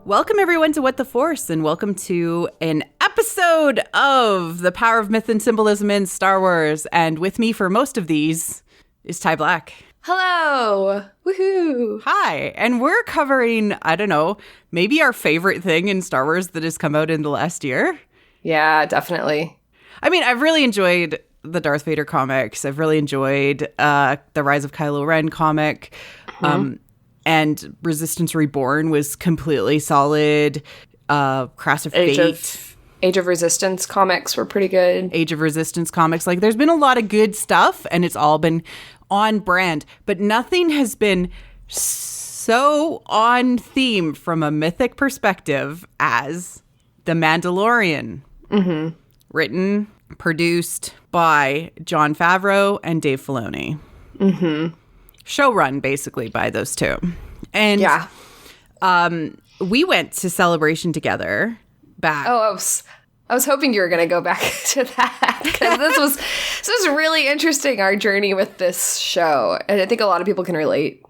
Welcome, everyone, to What the Force, and welcome to an episode of The Power of Myth and Symbolism in Star Wars. And with me for most of these is Ty Black. Hello! Woohoo! Hi, and we're covering, I don't know, maybe our favorite thing in Star Wars that has come out in the last year. Yeah, definitely. I mean, I've really enjoyed the Darth Vader comics. I've really enjoyed the Rise of Kylo Ren comic. And Resistance Reborn was completely solid. Crass of Fate. Age of Resistance comics were pretty good. Age of Resistance comics. Like, there's been a lot of good stuff, and it's all been on brand. But nothing has been so on theme from a mythic perspective as The Mandalorian. Mm-hmm. Written, produced by Jon Favreau and Dave Filoni. Mm-hmm. Showrun, basically, by those two. And yeah. We went to Celebration together back. Oh, I was hoping you were going to go back to that, because this was really interesting, our journey with this show. And I think a lot of people can relate.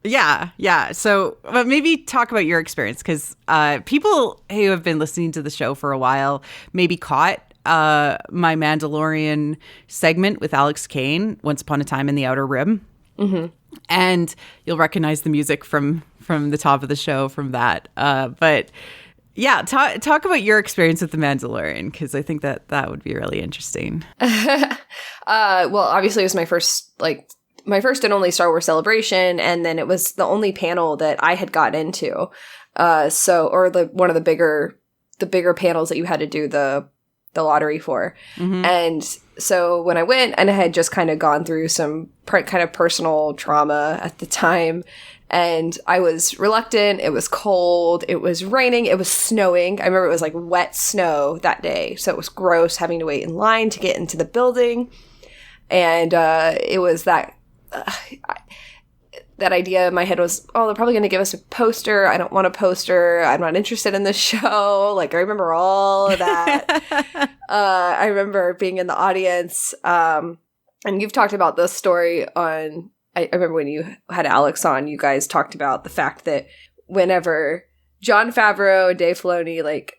Yeah. So maybe talk about your experience, because people who have been listening to the show for a while maybe caught my Mandalorian segment with Alex Kane, Once Upon a Time in the Outer Rim. Mm-hmm. And you'll recognize the music from the top of the show from that. But yeah, talk about your experience with The Mandalorian, because I think that would be really interesting. Well, obviously it was my first and only Star Wars celebration, and then it was the only panel that I had gotten into. One of the bigger panels that you had to do the lottery for. Mm-hmm. And so when I went, and I had just kind of gone through some kind of personal trauma at the time, and I was reluctant. It was cold. It was raining. It was snowing. I remember it was like wet snow that day. So it was gross having to wait in line to get into the building. And it was that idea in my head was, oh, they're probably going to give us a poster. I don't want a poster. I'm not interested in this show. Like, I remember all of that. I remember being in the audience. And you've talked about this story on, I remember when you had Alex on, you guys talked about the fact that whenever Jon Favreau and Dave Filoni, like,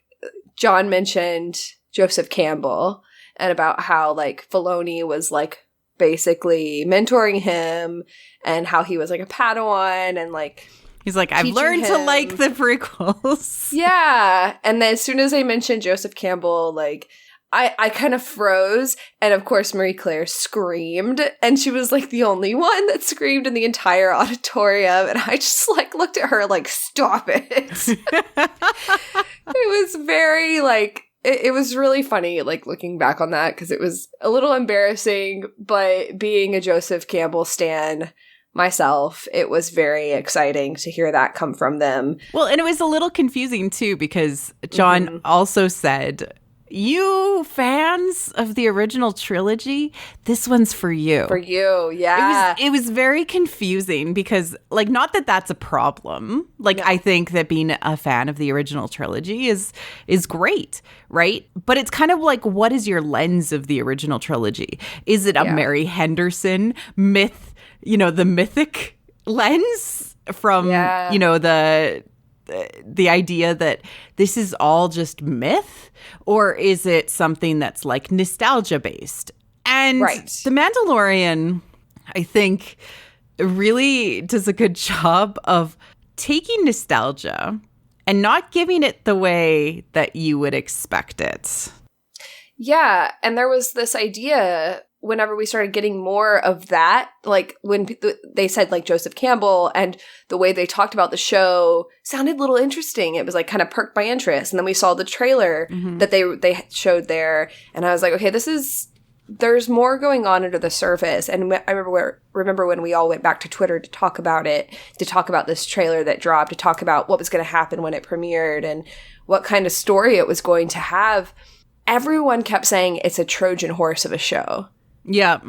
Jon mentioned Joseph Campbell, and about how, like, Filoni was, like, basically mentoring him, and how he was like a Padawan, and like he's like, I've learned to like the prequels. Yeah. And then as soon as I mentioned Joseph Campbell, like I kind of froze, and of course Marie-Claire screamed, and she was like the only one that screamed in the entire auditorium, and I just like looked at her like, stop it. It was very like It was really funny, like, looking back on that, because it was a little embarrassing, but being a Joseph Campbell stan myself, it was very exciting to hear that come from them. Well, and it was a little confusing, too, because Jon also said, you fans of the original trilogy, this one's for you. For you, yeah. It was very confusing because, like, not that that's a problem. Like, no. I think that being a fan of the original trilogy is great, right? But it's kind of like, what is your lens of the original trilogy? Is it a Mary Henderson myth, the mythic lens from, the idea that this is all just myth, or is it something that's like nostalgia based? And The Mandalorian, I think, really does a good job of taking nostalgia and not giving it the way that you would expect it. Yeah, and there was this idea whenever we started getting more of that, like when they said like Joseph Campbell, and the way they talked about the show sounded a little interesting. It was like kind of perked my interest. And then we saw the trailer that they showed there, and I was like, okay, there's more going on under the surface. And I remember when we all went back to Twitter to talk about it, to talk about this trailer that dropped, to talk about what was going to happen when it premiered and what kind of story it was going to have. Everyone kept saying it's a Trojan horse of a show. Yeah.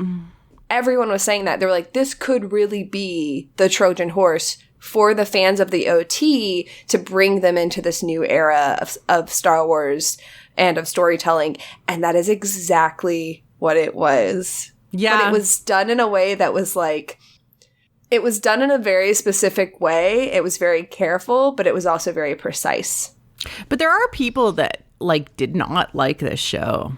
Everyone was saying that. They were like, this could really be the Trojan horse for the fans of the OT to bring them into this new era of Star Wars and of storytelling. And that is exactly what it was. Yeah. But it was done in a way that was like, It was done in a very specific way. It was very careful, but it was also very precise. But there are people that like did not like this show.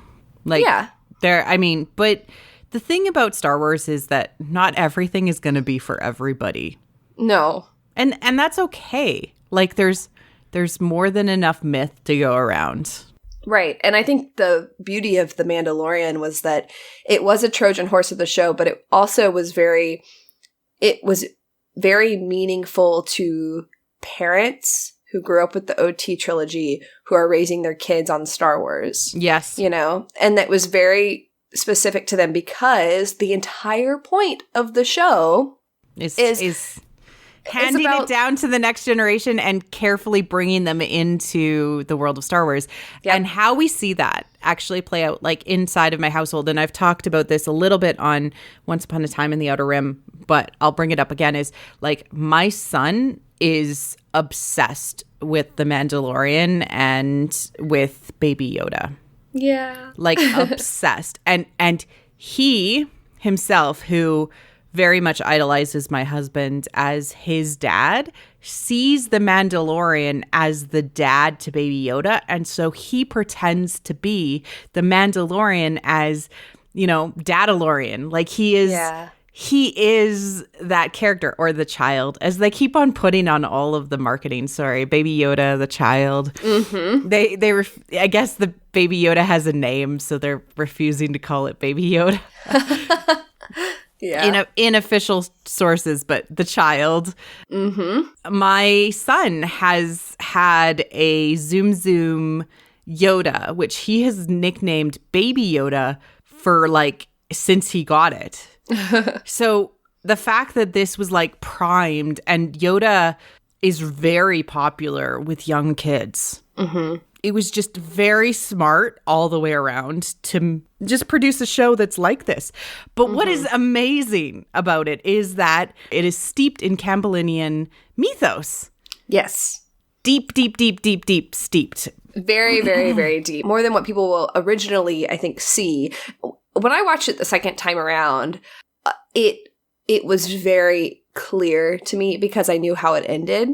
Like, yeah. But the thing about Star Wars is that not everything is going to be for everybody. No. And that's okay. Like there's more than enough myth to go around. Right. And I think the beauty of The Mandalorian was that it was a Trojan horse of the show, but it also was very meaningful to parents who grew up with the OT trilogy who are raising their kids on Star Wars. Yes. You know, and that was very specific to them because the entire point of the show is handing it down to the next generation and carefully bringing them into the world of Star Wars. Yep. And how we see that actually play out like inside of my household. And I've talked about this a little bit on Once Upon a Time in the Outer Rim, but I'll bring it up again, is like my son is obsessed with The Mandalorian and with Baby Yoda. Yeah. Like obsessed. And he himself, who very much idolizes my husband as his dad, sees the Mandalorian as the dad to Baby Yoda. And so he pretends to be the Mandalorian as, you know, Dadalorian. Like he is that character, or the child, as they keep on putting on all of the marketing. Sorry, Baby Yoda, the child. Mm-hmm. I guess the Baby Yoda has a name, so they're refusing to call it Baby Yoda. Yeah. In official sources, but the child. Mm-hmm. My son has had a Zoom Zoom Yoda, which he has nicknamed Baby Yoda for like since he got it. So the fact that this was like primed, and Yoda is very popular with young kids. Mm-hmm. It was just very smart all the way around to just produce a show that's like this. But what is amazing about it is that it is steeped in Campbellian mythos. Yes. Deep steeped. Very, very, very deep. More than what people will originally, I think, see. When I watched it the second time around, it was very clear to me because I knew how it ended.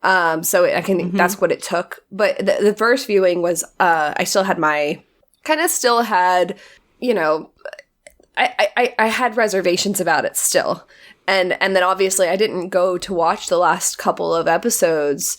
So I can that's what it took. But the first viewing was I still had you know, I had reservations about it still. And then obviously I didn't go to watch the last couple of episodes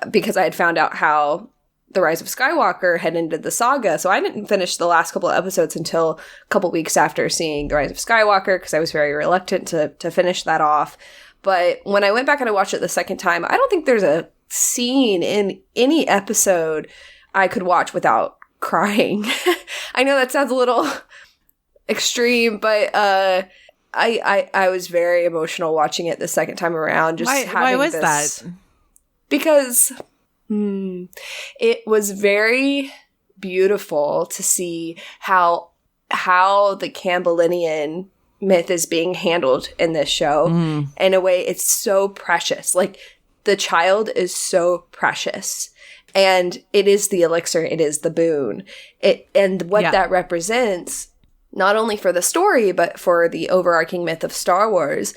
because I had found out how The Rise of Skywalker had ended the saga. So I didn't finish the last couple of episodes until a couple weeks after seeing The Rise of Skywalker because I was very reluctant to finish that off. But when I went back and I watched it the second time, I don't think there's a scene in any episode I could watch without crying. I know that sounds a little extreme, but I was very emotional watching it the second time around. Why was that? Because it was very beautiful to see how the Campbellian myth is being handled in this show. In a way, it's so precious. Like, the child is so precious. And it is the elixir, it is the boon. That represents, not only for the story, but for the overarching myth of Star Wars,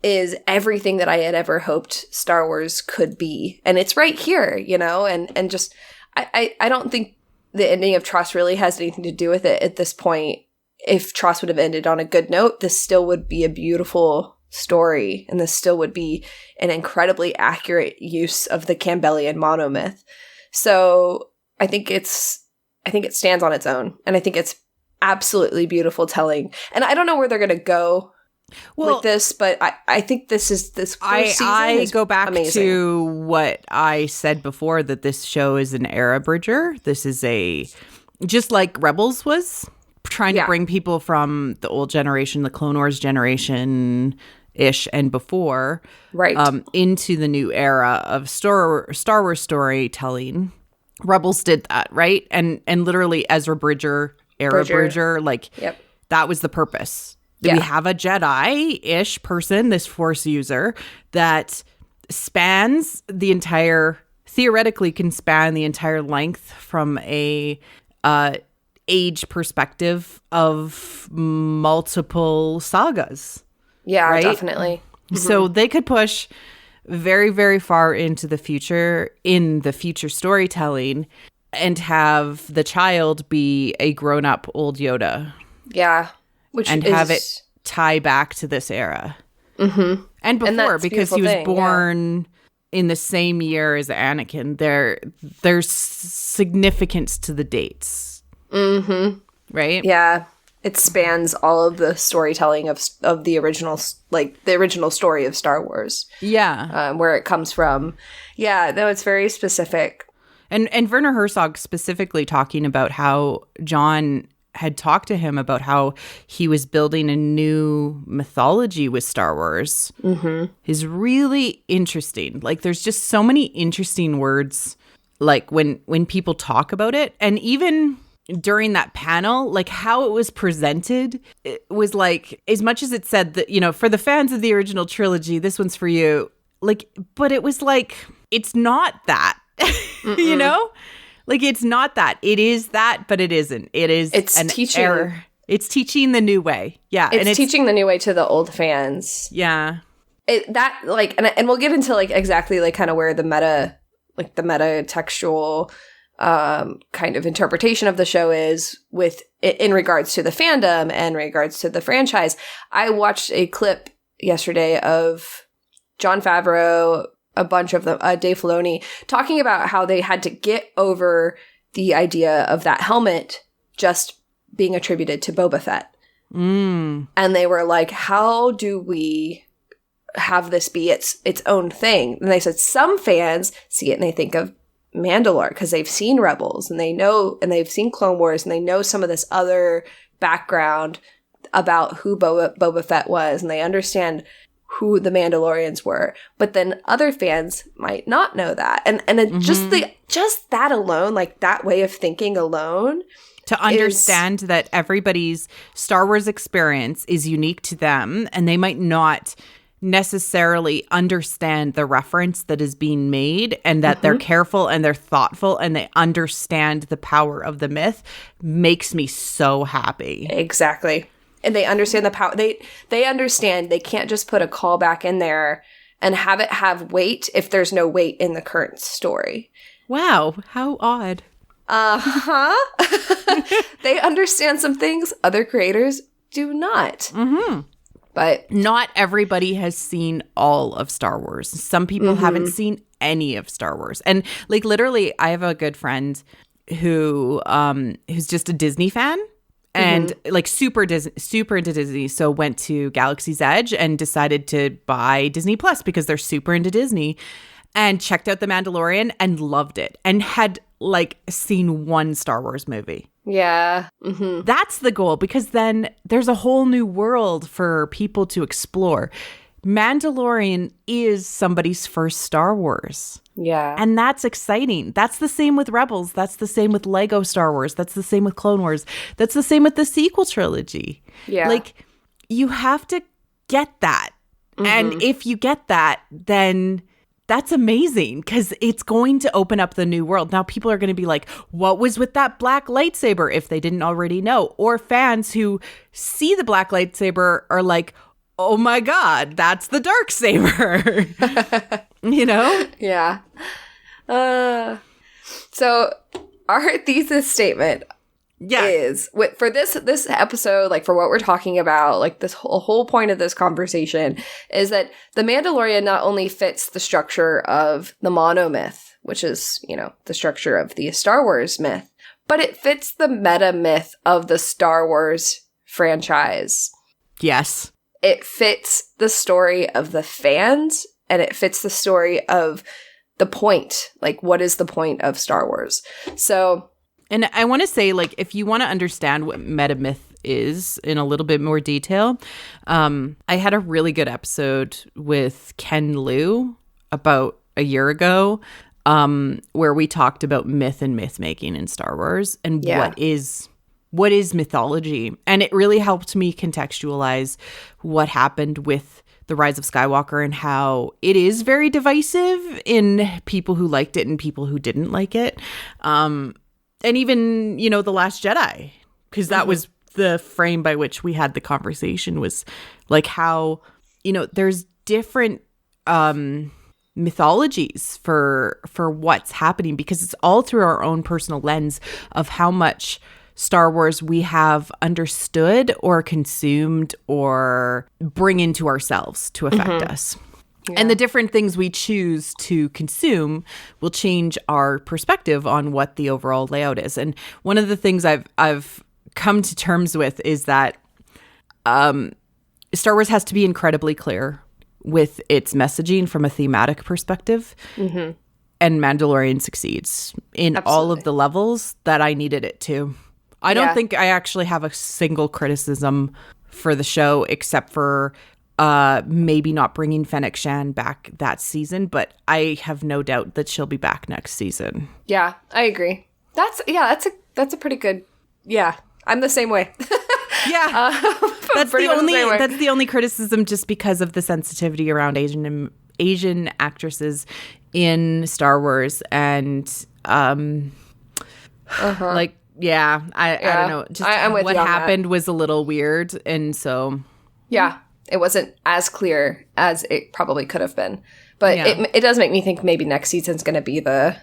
is everything that I had ever hoped Star Wars could be. And it's right here, you know? And just, I don't think the ending of TROS really has anything to do with it at this point. If TROS would have ended on a good note, this still would be a beautiful story, and this still would be an incredibly accurate use of the Campbellian monomyth. So I think it stands on its own, and I think it's absolutely beautiful telling. And I don't know where they're going to go with this, but I think this first season is go back amazing. To what I said before, that this show is an era bridger. This is just like Rebels was, trying to bring people from the old generation, the Clone Wars generation-ish and before, right, into the new era of Star Wars storytelling. Rebels did that, right? And literally Ezra Bridger, era bridger, like that was the purpose. We have a Jedi-ish person, this Force user, that theoretically can span the entire length from a age perspective of multiple sagas. Yeah, right? definitely. So they could push very, very far into the future in the future storytelling and have the child be a grown-up old Yoda. Yeah. Have it tie back to this era. Mm-hmm. And before, because he was born in the same year as Anakin, there's significance to the dates. Mm-hmm. Right? Yeah. It spans all of the storytelling of the original, like the original story of Star Wars. Yeah. Where it comes from. Yeah, no, it's very specific. And Werner Herzog specifically talking about how John had talked to him about how he was building a new mythology with Star Wars is really interesting. Like, there's just so many interesting words, like when people talk about it. And even during that panel, like how it was presented, it was like, as much as it said that, you know, for the fans of the original trilogy, this one's for you. Like, but it was like, it's not that, you know? Like, it's not that. It is that, but it isn't. It's an teaching error. It's teaching the new way. Yeah. It's teaching the new way to the old fans. Yeah. And we'll get into like exactly like kind of where the meta textual kind of interpretation of the show is in regards to the fandom and regards to the franchise. I watched a clip yesterday of Jon Favreau, a bunch of them, Dave Filoni, talking about how they had to get over the idea of that helmet just being attributed to Boba Fett. And they were like, how do we have this be its own thing? And they said some fans see it and they think of Mandalore because they've seen Rebels and they've seen Clone Wars and they know some of this other background about who Boba Fett was, and they understand who the Mandalorians were. But then other fans might not know that. And it, just that alone, like that way of thinking alone, to understand that everybody's Star Wars experience is unique to them, and they might not necessarily understand the reference that is being made, and that they're careful and they're thoughtful and they understand the power of the myth, makes me so happy. Exactly. And they understand the power. They understand they can't just put a callback in there and have it have weight if there's no weight in the current story. Wow, how odd. They understand some things other creators do not. But not everybody has seen all of Star Wars. Some people haven't seen any of Star Wars. And like literally, I have a good friend who's just a Disney fan. And like super into Disney, so went to Galaxy's Edge and decided to buy Disney Plus because they're super into Disney, and checked out The Mandalorian and loved it, and had like seen one Star Wars movie. Yeah. That's the goal, because then there's a whole new world for people to explore. Mandalorian is somebody's first Star Wars. Yeah. And that's exciting. That's the same with Rebels. That's the same with Lego Star Wars. That's the same with Clone Wars. That's the same with the sequel trilogy. Yeah. Like, you have to get that. And if you get that, then that's amazing, because it's going to open up the new world. Now, people are going to be like, what was with that black lightsaber, if they didn't already know? Or fans who see the black lightsaber are like, oh my God, that's the dark saber. You know? Yeah. So our thesis statement is, for this episode, like for what we're talking about, like this whole point of this conversation is that the Mandalorian not only fits the structure of the monomyth, which is, you know, the structure of the Star Wars myth, but it fits the meta myth of the Star Wars franchise. Yes. It fits the story of the fans, and it fits the story of the point. Like, what is the point of Star Wars? So, and I want to say, like, if you want to understand what metamyth is in a little bit more detail, I had a really good episode with Ken Liu about a year ago, where we talked about myth and myth making in Star Wars, and what is mythology. And it really helped me contextualize what happened with The Rise of Skywalker and how it is very divisive in people who liked it and people who didn't like it. And even, you know, The Last Jedi, because that was the frame by which we had the conversation, was like how, you know, there's different mythologies for what's happening, because it's all through our own personal lens of how much Star Wars we have understood or consumed or bring into ourselves to affect us. Yeah. And the different things we choose to consume will change our perspective on what the overall layout is. And one of the things I've come to terms with is that Star Wars has to be incredibly clear with its messaging from a thematic perspective. Mm-hmm. And Mandalorian succeeds in all of the levels that I needed it to. I don't think I actually have a single criticism for the show, except for maybe not bringing Fennec Shan back that season, but I have no doubt that she'll be back next season. Yeah, I agree. That's a pretty good. Yeah, I'm the same way. Yeah, that's the only criticism, just because of the sensitivity around Asian actresses in Star Wars, and like. Yeah, I don't know. Just I'm with what happened was a little weird, and so yeah, it wasn't as clear as it probably could have been. But it does make me think maybe next season's going to be the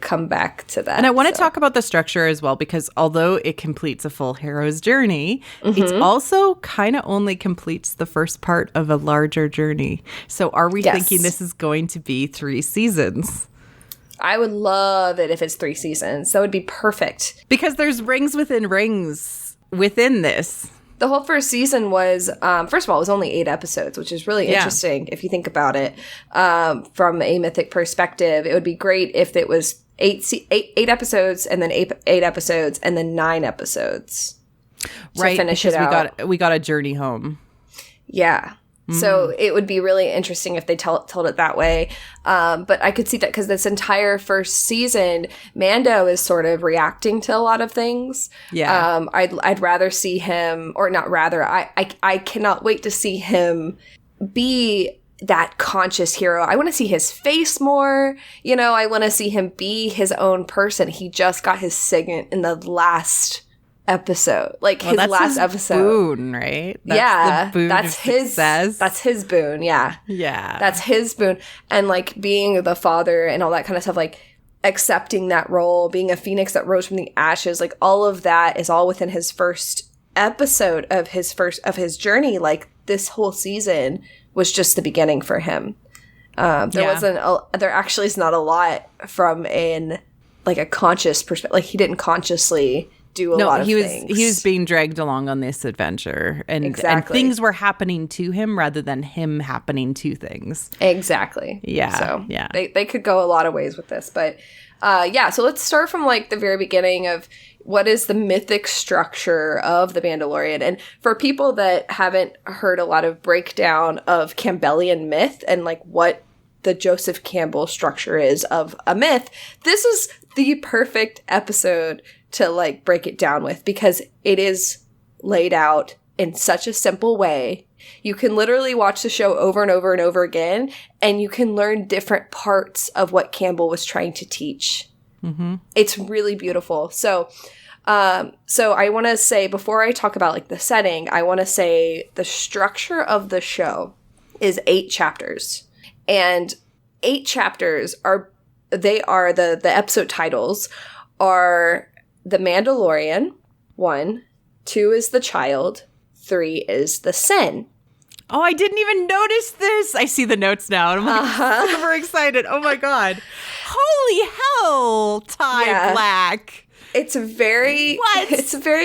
comeback to that. And I want to talk about the structure as well, because although it completes a full hero's journey, it's also kind of only completes the first part of a larger journey. So are we thinking this is going to be 3 seasons? I would love it if it's 3 seasons. That would be perfect. Because there's rings within rings within this. The whole first season was, first of all, it was only 8 episodes, which is really interesting if you think about it from a mythic perspective. It would be great if it was 8 episodes and then 8 episodes and then 9 episodes to finish it out. We got a journey home. Yeah. So it would be really interesting if they told it that way. But I could see that because this entire first season, Mando is sort of reacting to a lot of things. Yeah. I'd rather see him, or not rather, I cannot wait to see him be that conscious hero. I want to see his face more. You know, I want to see him be his own person. He just got his signet in the last episode, his last episode. Boon, right? That's the boon of success. That's his boon. Yeah, that's his boon. And being the father and all that kind of stuff, accepting that role, being a phoenix that rose from the ashes, all of that is all within his first episode of his journey. This whole season was just the beginning for him. There actually is not a lot from a conscious perspective. He didn't consciously do a lot of things. He was being dragged along on this adventure, and things were happening to him rather than him happening to things. Exactly. Yeah. So they could go a lot of ways with this, but so let's start from the very beginning of what is the mythic structure of the Mandalorian. And for people that haven't heard a lot of breakdown of Campbellian myth and what the Joseph Campbell structure is of a myth, this is the perfect episode to break it down with, because it is laid out in such a simple way. You can literally watch the show over and over and over again, and you can learn different parts of what Campbell was trying to teach. Mm-hmm. It's really beautiful. So I want to say, before I talk about the setting, I want to say the structure of the show is 8 chapters, and 8 chapters the episode titles are The Mandalorian, 1, 2 is The Child, 3 is The Sin. Oh, I didn't even notice this. I see the notes now, and I'm super excited. Oh my God. Holy hell, Ty Black. It's very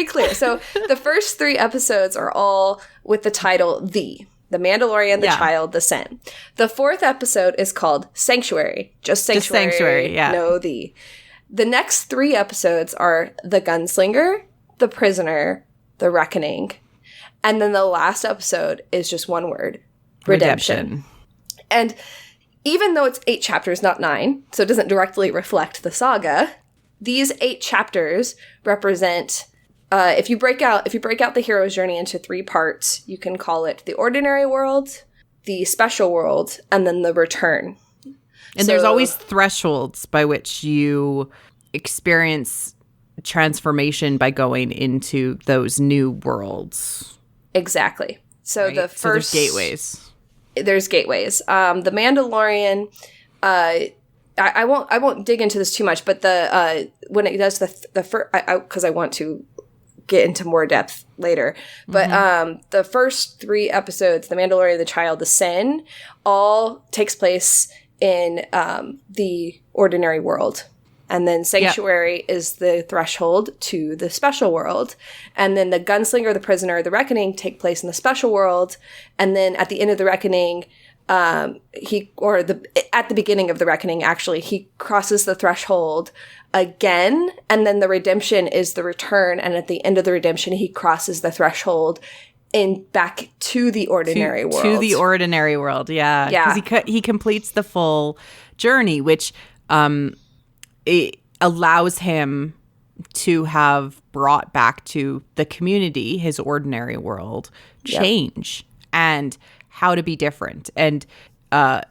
clear. So the first 3 episodes are all with the title The Mandalorian, The Child, The Sin. The 4th episode is called Sanctuary. Just Sanctuary. No The. The next 3 episodes are The Gunslinger, The Prisoner, The Reckoning. And then the last episode is just one word, Redemption. And even though it's 8 chapters, not 9, so it doesn't directly reflect the saga, these 8 chapters represent, if you break out the hero's journey into 3 parts, you can call it the ordinary world, the special world, and then the return. And there's always thresholds by which you experience transformation by going into those new worlds. Exactly. So right? the first... So there's gateways. There's gateways. The Mandalorian, I won't dig into this too much, but the when it does the first, because I want to get into more depth later, but the first 3 episodes, The Mandalorian, The Child, The Sin, all takes place in the ordinary world. And then Sanctuary is the threshold to the special world. And then the Gunslinger, the Prisoner, the Reckoning take place in the special world. And then at the end of the Reckoning, at the beginning of the Reckoning, actually, he crosses the threshold again. And then the redemption is the return. And at the end of the redemption, he crosses the threshold back to the ordinary world. To the ordinary world, yeah. Yeah. Because he completes the full journey, which it allows him to have brought back to the community his ordinary world change and how to be different. And I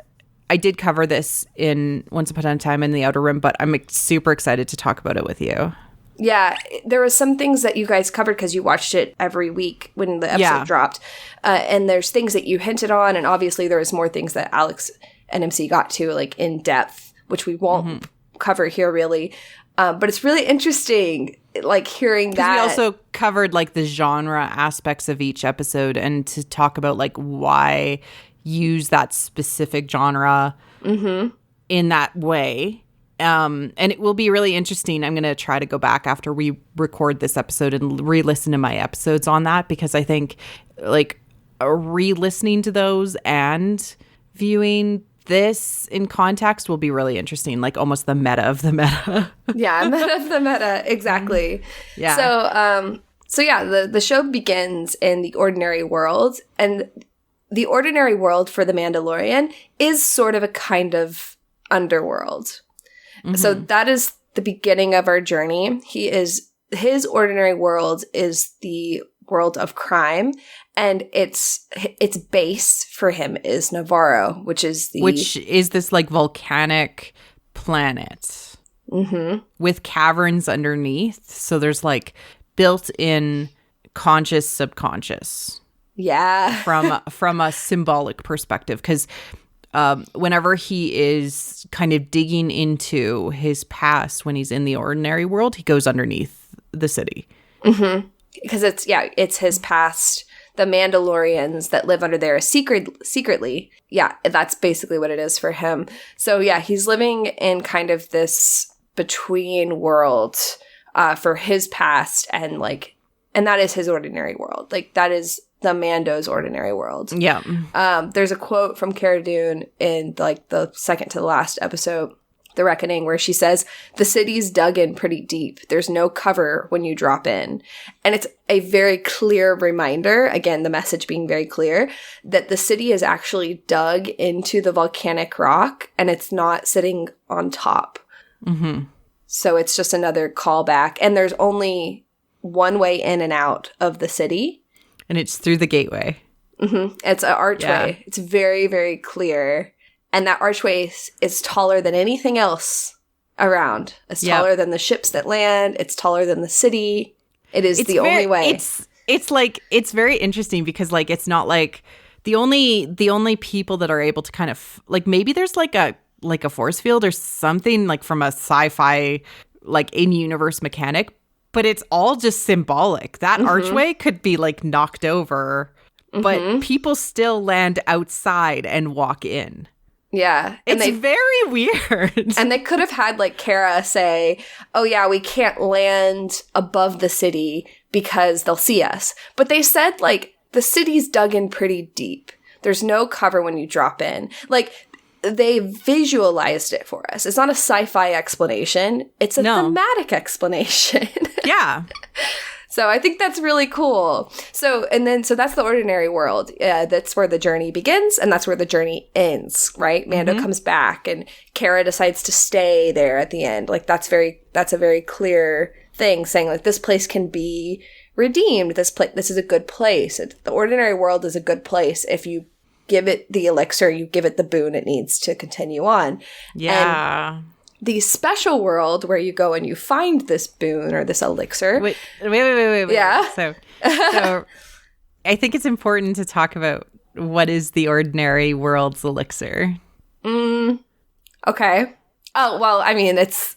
did cover this in Once Upon a Time in the Outer Rim, but I'm super excited to talk about it with you. Yeah, there was some things that you guys covered because you watched it every week when the episode dropped. And there's things that you hinted on, and obviously there was more things that Alex and MC got to, like, in depth, which we won't cover here really. But it's really interesting, like, hearing that. We also covered, like, the genre aspects of each episode and to talk about, like, why use that specific genre in that way. And it will be really interesting. I'm going to try to go back after we record this episode and re-listen to my episodes on that, because I think, like, re-listening to those and viewing this in context will be really interesting, like almost the meta of the meta. Yeah, meta of the meta, exactly. Yeah. So the show begins in the ordinary world, and the ordinary world for the Mandalorian is sort of a kind of underworld. So that is the beginning of our journey. His ordinary world is the world of crime, and its base for him is Navarro, which is this, like, volcanic planet with caverns underneath. So there's, like, built-in conscious subconscious. Yeah. from a symbolic perspective, because whenever he is kind of digging into his past when he's in the ordinary world, he goes underneath the city. Because it's his past. The Mandalorians that live under there secretly. Yeah, that's basically what it is for him. So yeah, he's living in kind of this between world for his past, and that is his ordinary world. Like, that is the Mando's ordinary world. Yeah. There's a quote from Cara Dune in, like, the second to the last episode, The Reckoning, where she says, "The city's dug in pretty deep. There's no cover when you drop in." And it's a very clear reminder, again, the message being very clear, that the city is actually dug into the volcanic rock, and it's not sitting on top. So it's just another callback. And there's only one way in and out of the city. And it's through the gateway. It's an archway. Yeah. It's very, very clear. And that archway is taller than anything else around. It's taller than the ships that land. It's taller than the city. It's the only way. It's very interesting because, like, it's not like the only people that are able to kind of, like, maybe there's like a force field or something, like, from a sci-fi, like, in-universe mechanic, but it's all just symbolic. That archway could be, like, knocked over, but people still land outside and walk in. Yeah. It's very weird. And they could have had, like, Cara say, "Oh yeah, we can't land above the city because they'll see us." But they said, like, the city's dug in pretty deep. There's no cover when you drop in. Like, they visualized it for us. It's not a sci-fi explanation. It's a thematic explanation. Yeah. So I think that's really cool. So that's the ordinary world. That's where the journey begins, and that's where the journey ends, right? Mando comes back, and Cara decides to stay there at the end. Like, that's a very clear thing, saying, like, this place can be redeemed. This is a good place. The ordinary world is a good place if you give it the elixir, you give it the boon it needs to continue on. Yeah. And the special world, where you go and you find this boon or this elixir. Wait. Yeah. So I think it's important to talk about what is the ordinary world's elixir? Okay. Oh, well, I mean, it's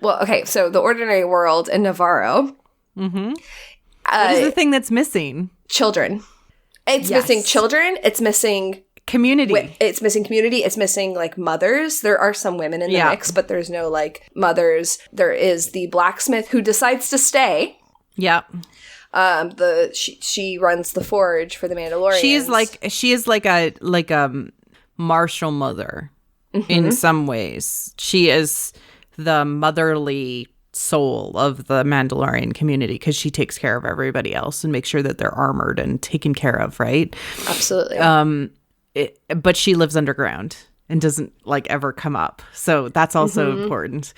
well, okay, so the ordinary world in Navarro. Mm-hmm. What is the thing that's missing? Children. It's missing children. It's missing community. It's missing community. It's missing, like, mothers. There are some women in the mix, but there's no, like, mothers. There is the blacksmith who decides to stay. Yeah. She runs the forge for the Mandalorians. She is like a martial mother in some ways. She is the motherly soul of the Mandalorian community because she takes care of everybody else and makes sure that they're armored and taken care of, right? Absolutely. But she lives underground and doesn't, like, ever come up. So that's also important.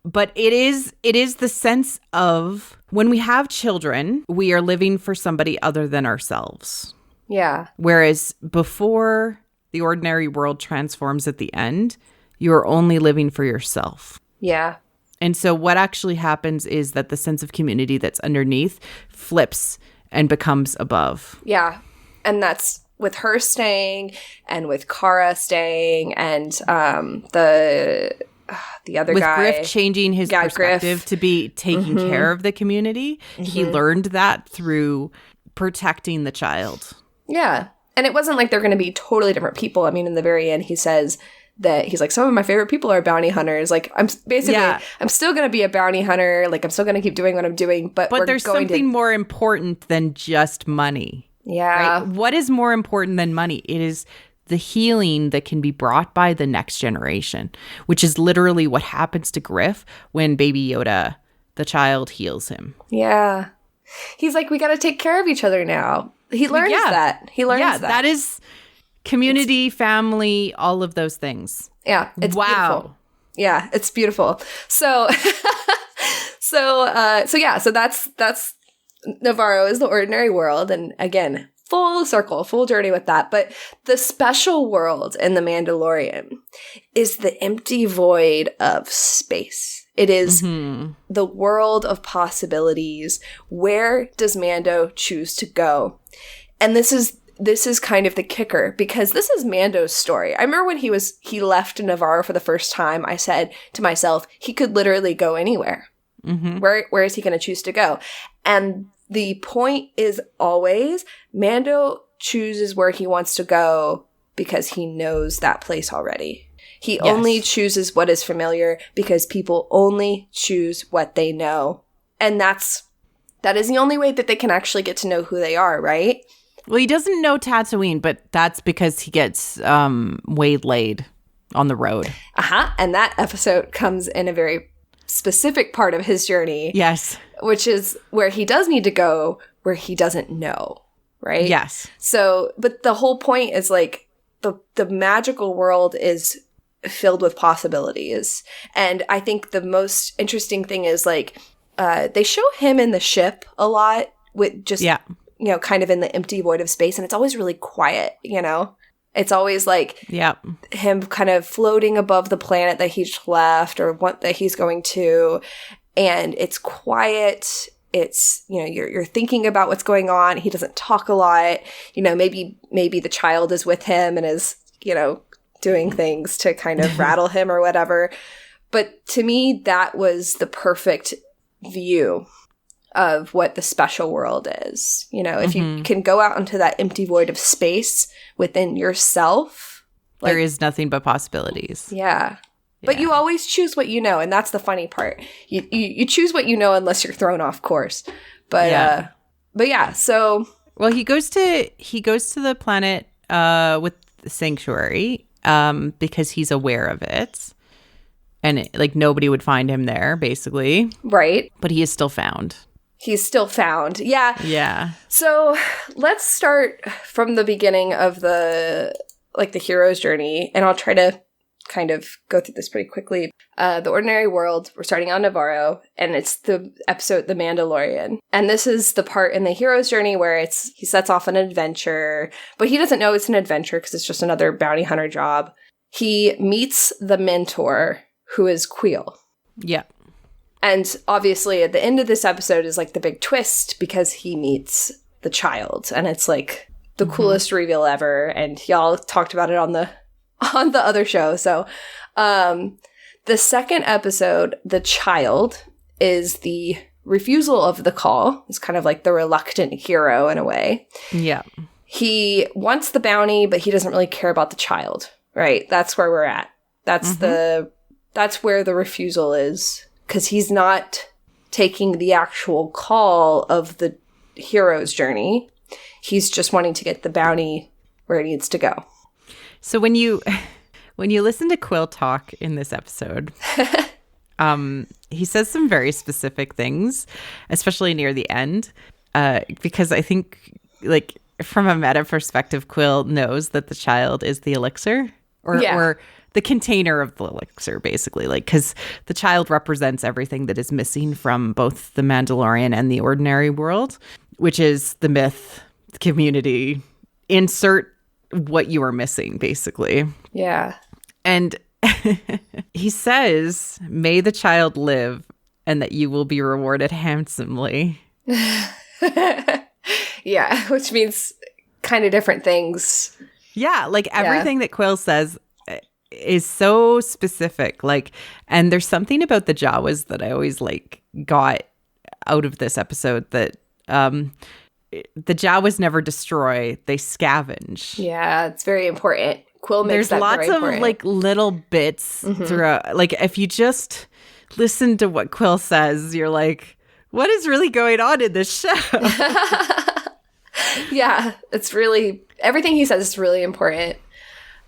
But it is the sense of when we have children, we are living for somebody other than ourselves. Yeah. Whereas before the ordinary world transforms at the end, you're only living for yourself. Yeah. And so what actually happens is that the sense of community that's underneath flips and becomes above. Yeah. And that's with her staying and with Kara staying and the other with guy. With Griff changing his perspective to be taking care of the community. He learned that through protecting the child. Yeah. And it wasn't like they're going to be totally different people. I mean, in the very end, he says that he's like, some of my favorite people are bounty hunters. Like, I'm still going to be a bounty hunter. Like, I'm still going to keep doing what I'm doing. But there's something more important than just money. Yeah. Right? What is more important than money? It is the healing that can be brought by the next generation, which is literally what happens to Griff when Baby Yoda, the child, heals him. Yeah. He's like, we got to take care of each other now. He learns that. He learns that. That is community, family, all of those things. Yeah. It's beautiful. Yeah, it's beautiful. So that's Navarro is the ordinary world. And again, full circle, full journey with that. But the special world in The Mandalorian is the empty void of space. It is the world of possibilities. Where does Mando choose to go? And this is kind of the kicker, because this is Mando's story. I remember when he left Navarro for the first time, I said to myself, he could literally go anywhere. Where is he going to choose to go? And the point is always Mando chooses where he wants to go because he knows that place already. He only chooses what is familiar because people only choose what they know. And that is the only way that they can actually get to know who they are, right? Well, he doesn't know Tatooine, but that's because he gets waylaid on the road. And that episode comes in a very specific part of his journey. Yes. Which is where he does need to go, where he doesn't know, right? Yes. So, but the whole point is, like, the magical world is filled with possibilities. And I think the most interesting thing is, like, they show him in the ship a lot with just, you know, kind of in the empty void of space. And it's always really quiet, you know? It's always like him kind of floating above the planet that he's left or what that he's going to. And it's quiet. It's, you know, you're thinking about what's going on. He doesn't talk a lot. You know, maybe the child is with him and is, you know, doing things to kind of rattle him or whatever. But to me, that was the perfect view of what the special world is. You know, if you can go out into that empty void of space within yourself, there is nothing but possibilities. Yeah. But you always choose what you know, and that's the funny part. You choose what you know unless you're thrown off course. But yeah, so well, he goes to the planet with the sanctuary because he's aware of it. And like nobody would find him there, basically. Right. But he is still found. He's still found. Yeah. Yeah. So let's start from the beginning of the hero's journey. And I'll try to kind of go through this pretty quickly. The ordinary world, we're starting on Navarro, and it's the episode The Mandalorian. And this is the part in the hero's journey where he sets off an adventure, but he doesn't know it's an adventure because it's just another bounty hunter job. He meets the mentor, who is Queel. Yeah. And obviously at the end of this episode is like the big twist because he meets the child. And it's like the coolest reveal ever, and y'all talked about it on the other show. So the second episode, The Child, is the refusal of the call. It's kind of like the reluctant hero in a way. Yeah. He wants the bounty, but he doesn't really care about the child, right? That's where we're at. That's that's where the refusal is, because he's not taking the actual call of the hero's journey. He's just wanting to get the bounty where it needs to go. So when you listen to Quill talk in this episode, he says some very specific things, especially near the end, because I think, like, from a meta perspective, Quill knows that the child is the elixir, or the container of the elixir, basically, like, because the child represents everything that is missing from both the Mandalorian and the ordinary world, which is the myth, the community. Insert what you are missing, basically. Yeah. And he says, "May the child live, and that you will be rewarded handsomely." Yeah, which means kind of different things. Yeah, like everything that Quill says is so specific. Like, and there's something about the Jawas that I always got out of this episode, that the Jawas never destroy, they scavenge. Yeah, it's very important. Quill makes that very important. There's lots of little bits throughout. Like, if you just listen to what Quill says, you're like, what is really going on in this show? Yeah, it's really, everything he says is really important.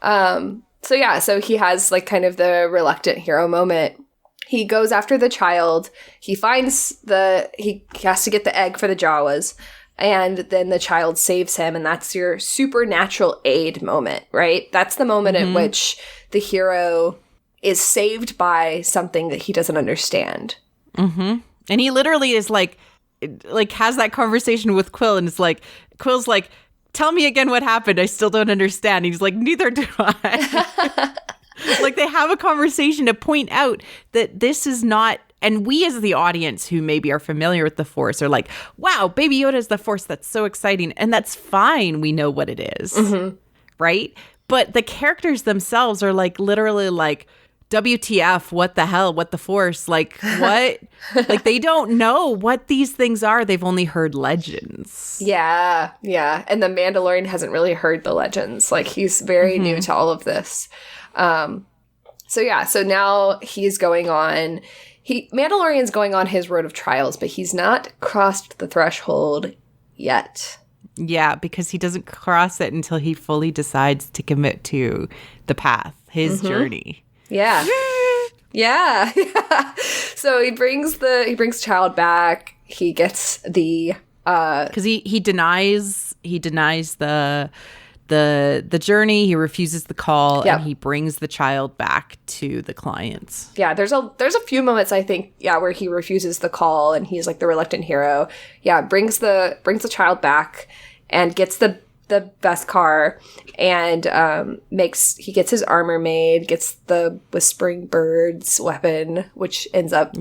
So he has like kind of the reluctant hero moment. He goes after the child. He finds he has to get the egg for the Jawas, and then the child saves him, and that's your supernatural aid moment, right? That's the moment at which the hero is saved by something that he doesn't understand. Mm-hmm. And he literally is like has that conversation with Quill, and it's like, Quill's like, "Tell me again what happened. I still don't understand." He's like, "Neither do I." Like, they have a conversation to point out that this is not, and we as the audience who maybe are familiar with the Force are like, wow, Baby Yoda is the Force. That's so exciting. And that's fine. We know what it is. Right? But the characters themselves are like, literally like, WTF, what the hell, what the Force, like, what? Like, they don't know what these things are. They've only heard legends. Yeah. And the Mandalorian hasn't really heard the legends. Like, he's very new to all of this. So now he's going on, Mandalorian's going on his road of trials, but he's not crossed the threshold yet. Yeah, because he doesn't cross it until he fully decides to commit to the path, his journey. Yeah. Yeah. So he brings child back. He gets the because he denies the journey. He refuses the call, and he brings the child back to the clients. Yeah, there's a few moments, I think, where he refuses the call, and he's like the reluctant hero. Yeah, brings the child back and gets the best car, and he gets his armor made, gets the Whispering Bird's weapon, which ends up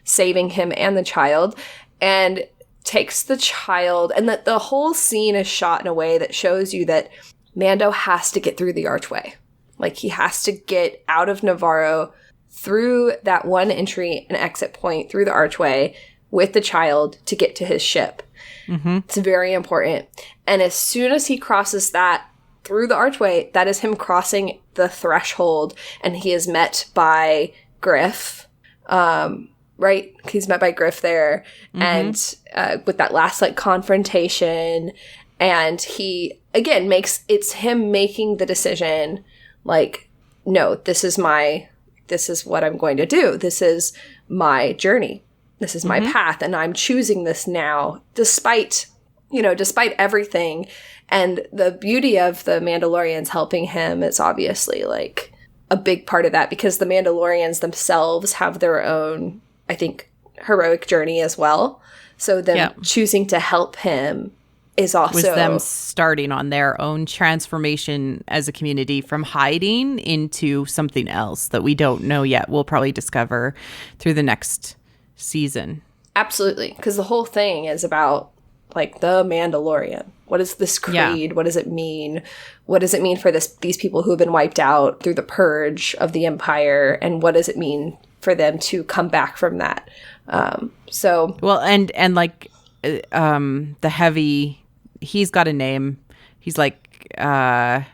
saving him and the child, and takes the child, and the whole scene is shot in a way that shows you that Mando has to get through the archway. Like, he has to get out of Navarro through that one entry and exit point through the archway with the child to get to his ship. It's very important. And as soon as he crosses that through the archway, that is him crossing the threshold, and he is met by Griff. Right? He's met by Griff there, and with that last confrontation, and he again it's him making the decision, like, no, this is what I'm going to do. This is my journey. This is my path, and I'm choosing this now, despite everything. And the beauty of the Mandalorians helping him is obviously like a big part of that, because the Mandalorians themselves have their own, I think, heroic journey as well. So them choosing to help him is also was them starting on their own transformation as a community from hiding into something else that we don't know yet. We'll probably discover through the next season. Absolutely, because the whole thing is about like the Mandalorian. What is this creed? What does it mean? What does it mean for these people who have been wiped out through the purge of the Empire? And what does it mean for them to come back from that? Well, and like the heavy, he's got a name. He's like I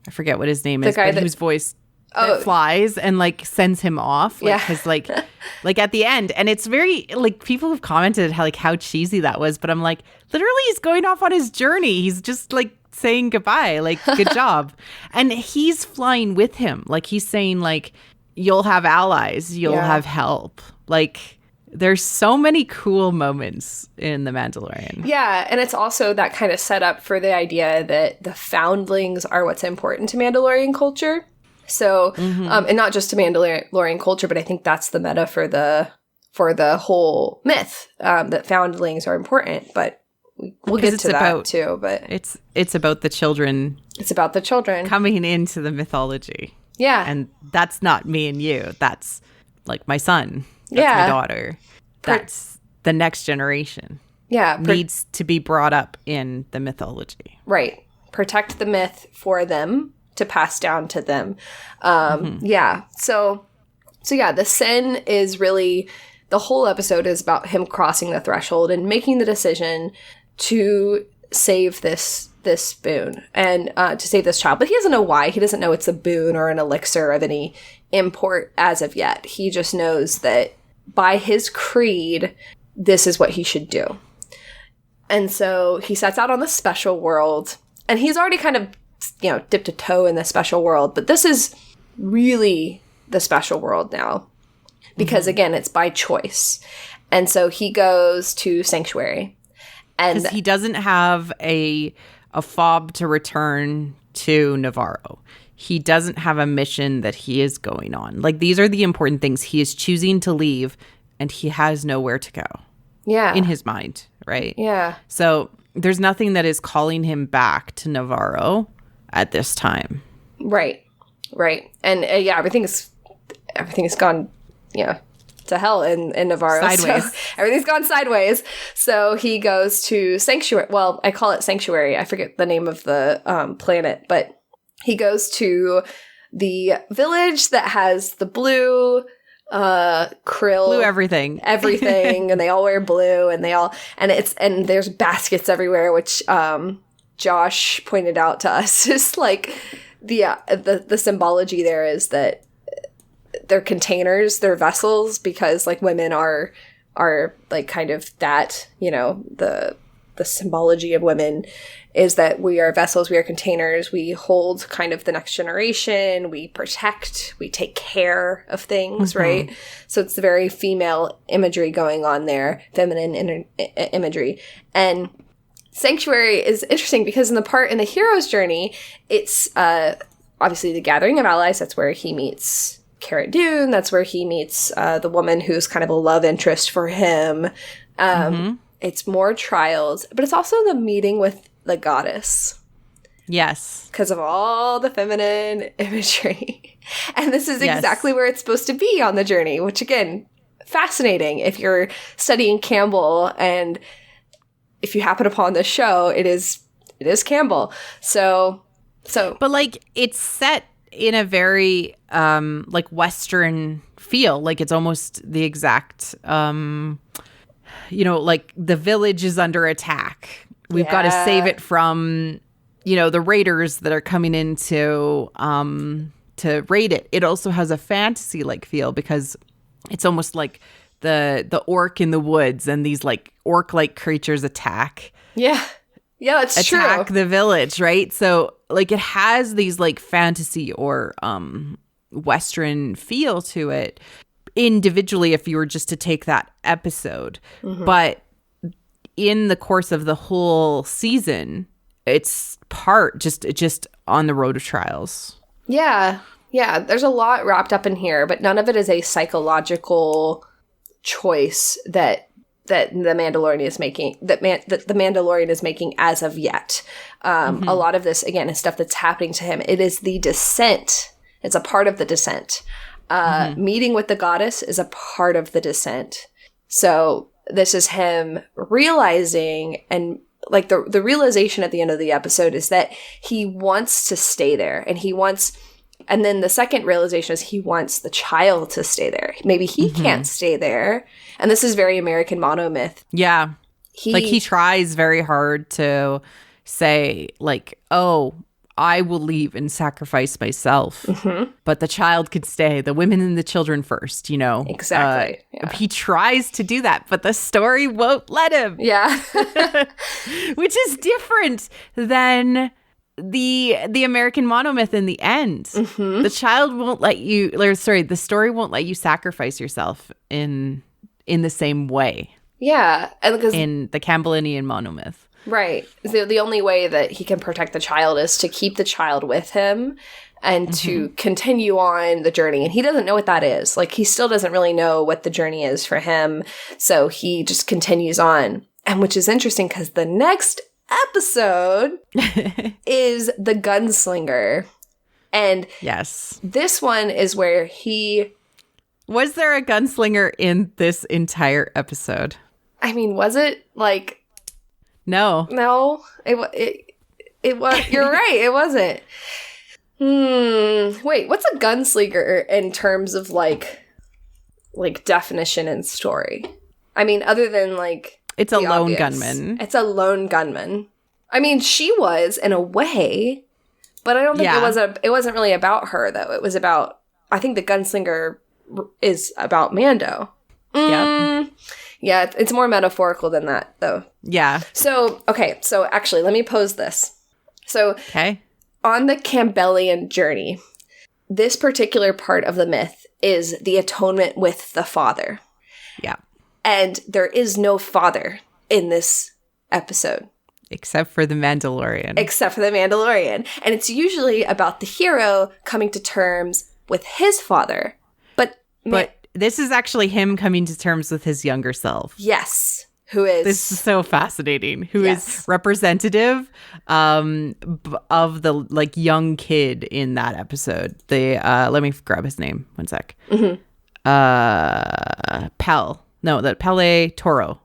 forget what his name is, but whose voice that flies and like sends him off, like his like at the end. And it's very like, people have commented how cheesy that was, but I'm like, literally he's going off on his journey. He's just like saying goodbye, like good job. And he's flying with him, like he's saying like, you'll have allies, you'll have help. Like there's so many cool moments in The Mandalorian. Yeah, and it's also that kind of setup for the idea that the foundlings are what's important to Mandalorian culture. So, and not just to Mandalorian culture, but I think that's the meta for the whole myth, that foundlings are important. But we'll get to that too. But it's about the children. It's about the children coming into the mythology. Yeah, and that's not me and you. That's like my son. That's my daughter. That's the next generation. Yeah, needs to be brought up in the mythology. Right, protect the myth for them, to pass down to them. Yeah. So the sin is really, the whole episode is about him crossing the threshold and making the decision to save this boon and to save this child. But he doesn't know why. He doesn't know it's a boon or an elixir of any import as of yet. He just knows that by his creed, this is what he should do. And so he sets out on the special world, and he's already kind of, dipped a toe in the special world, but this is really the special world now, because again, it's by choice. And so he goes to Sanctuary, and he doesn't have a fob to return to Navarro. He doesn't have a mission that he is going on. Like, these are the important things. He is choosing to leave, and he has nowhere to go. Yeah. In his mind, right? Yeah. So there's nothing that is calling him back to Navarro at this time. Right. And everything has gone, to hell in Navarro. Sideways. So everything's gone sideways. So he goes to Sanctuary. Well, I call it Sanctuary. I forget the name of the planet, but he goes to the village that has the blue krill, blue everything, and they all wear blue, and and there's baskets everywhere, which Josh pointed out to us. Is like the symbology there is that they're containers, they're vessels, because like women are like kind of that, the symbology of women is that we are vessels, we are containers, we hold kind of the next generation, we protect, we take care of things, right? So it's the very female imagery going on there, feminine imagery. And Sanctuary is interesting because in the hero's journey, it's obviously the gathering of allies. That's where he meets Cara Dune. That's where he meets the woman who's kind of a love interest for him. It's more trials, but it's also the meeting with the goddess. Yes. Because of all the feminine imagery. And this is exactly where it's supposed to be on the journey, which again, fascinating. If you're studying Campbell and if you happen upon this show, it is Campbell. So but like it's set in a very like Western feel. Like it's almost the exact like the village is under attack. We've got to save it from, the raiders that are coming in to raid it. It also has a fantasy-like feel because it's almost like the orc in the woods and these like orc-like creatures attack. Yeah. Yeah, it's true. Attack the village, right? So like it has these like fantasy or Western feel to it individually if you were just to take that episode. But in the course of the whole season, it's just on the road of trials. Yeah. There's a lot wrapped up in here, but none of it is a psychological choice that the Mandalorian is making. That the Mandalorian is making as of yet. A lot of this again is stuff that's happening to him. It is the descent. It's a part of the descent. Meeting with the goddess is a part of the descent. So this is him realizing and like the realization at the end of the episode is that he wants to stay there, and then the second realization is he wants the child to stay there. Maybe he can't stay there. And this is very American monomyth. Yeah. He tries very hard to say, like, oh, I will leave and sacrifice myself. But the child could stay. The women and the children first, you know. Exactly. He tries to do that, but the story won't let him. Yeah. Which is different than the American monomyth in the end. The child won't let you, the story won't let you sacrifice yourself in the same way. Yeah. And because in the Campbellian monomyth. Right. The only way that he can protect the child is to keep the child with him and to continue on the journey. And he doesn't know what that is. Like, he still doesn't really know what the journey is for him. So he just continues on. And which is interesting because the next episode is the gunslinger. And yes, this one is where he... Was there a gunslinger in this entire episode? I mean, was it like... No. It was. You're right. It wasn't. Wait, what's a gunslinger in terms of like definition and story? I mean, other than like it's a lone gunman. It's a lone gunman. I mean, she was in a way, but I don't think it wasn't really about her though. It was about, I think the gunslinger is about Mando. Yeah. Yeah, it's more metaphorical than that, though. Yeah. So, okay. So, actually, let me pose this. So, on the Campbellian journey, this particular part of the myth is the atonement with the father. Yeah. And there is no father in this episode. Except for the Mandalorian. And it's usually about the hero coming to terms with his father. But this is actually him coming to terms with his younger self. Yes. Who is... This is so fascinating. Who is representative of the like young kid in that episode. Let me grab his name. One sec. Pell. No, that Pele Toro.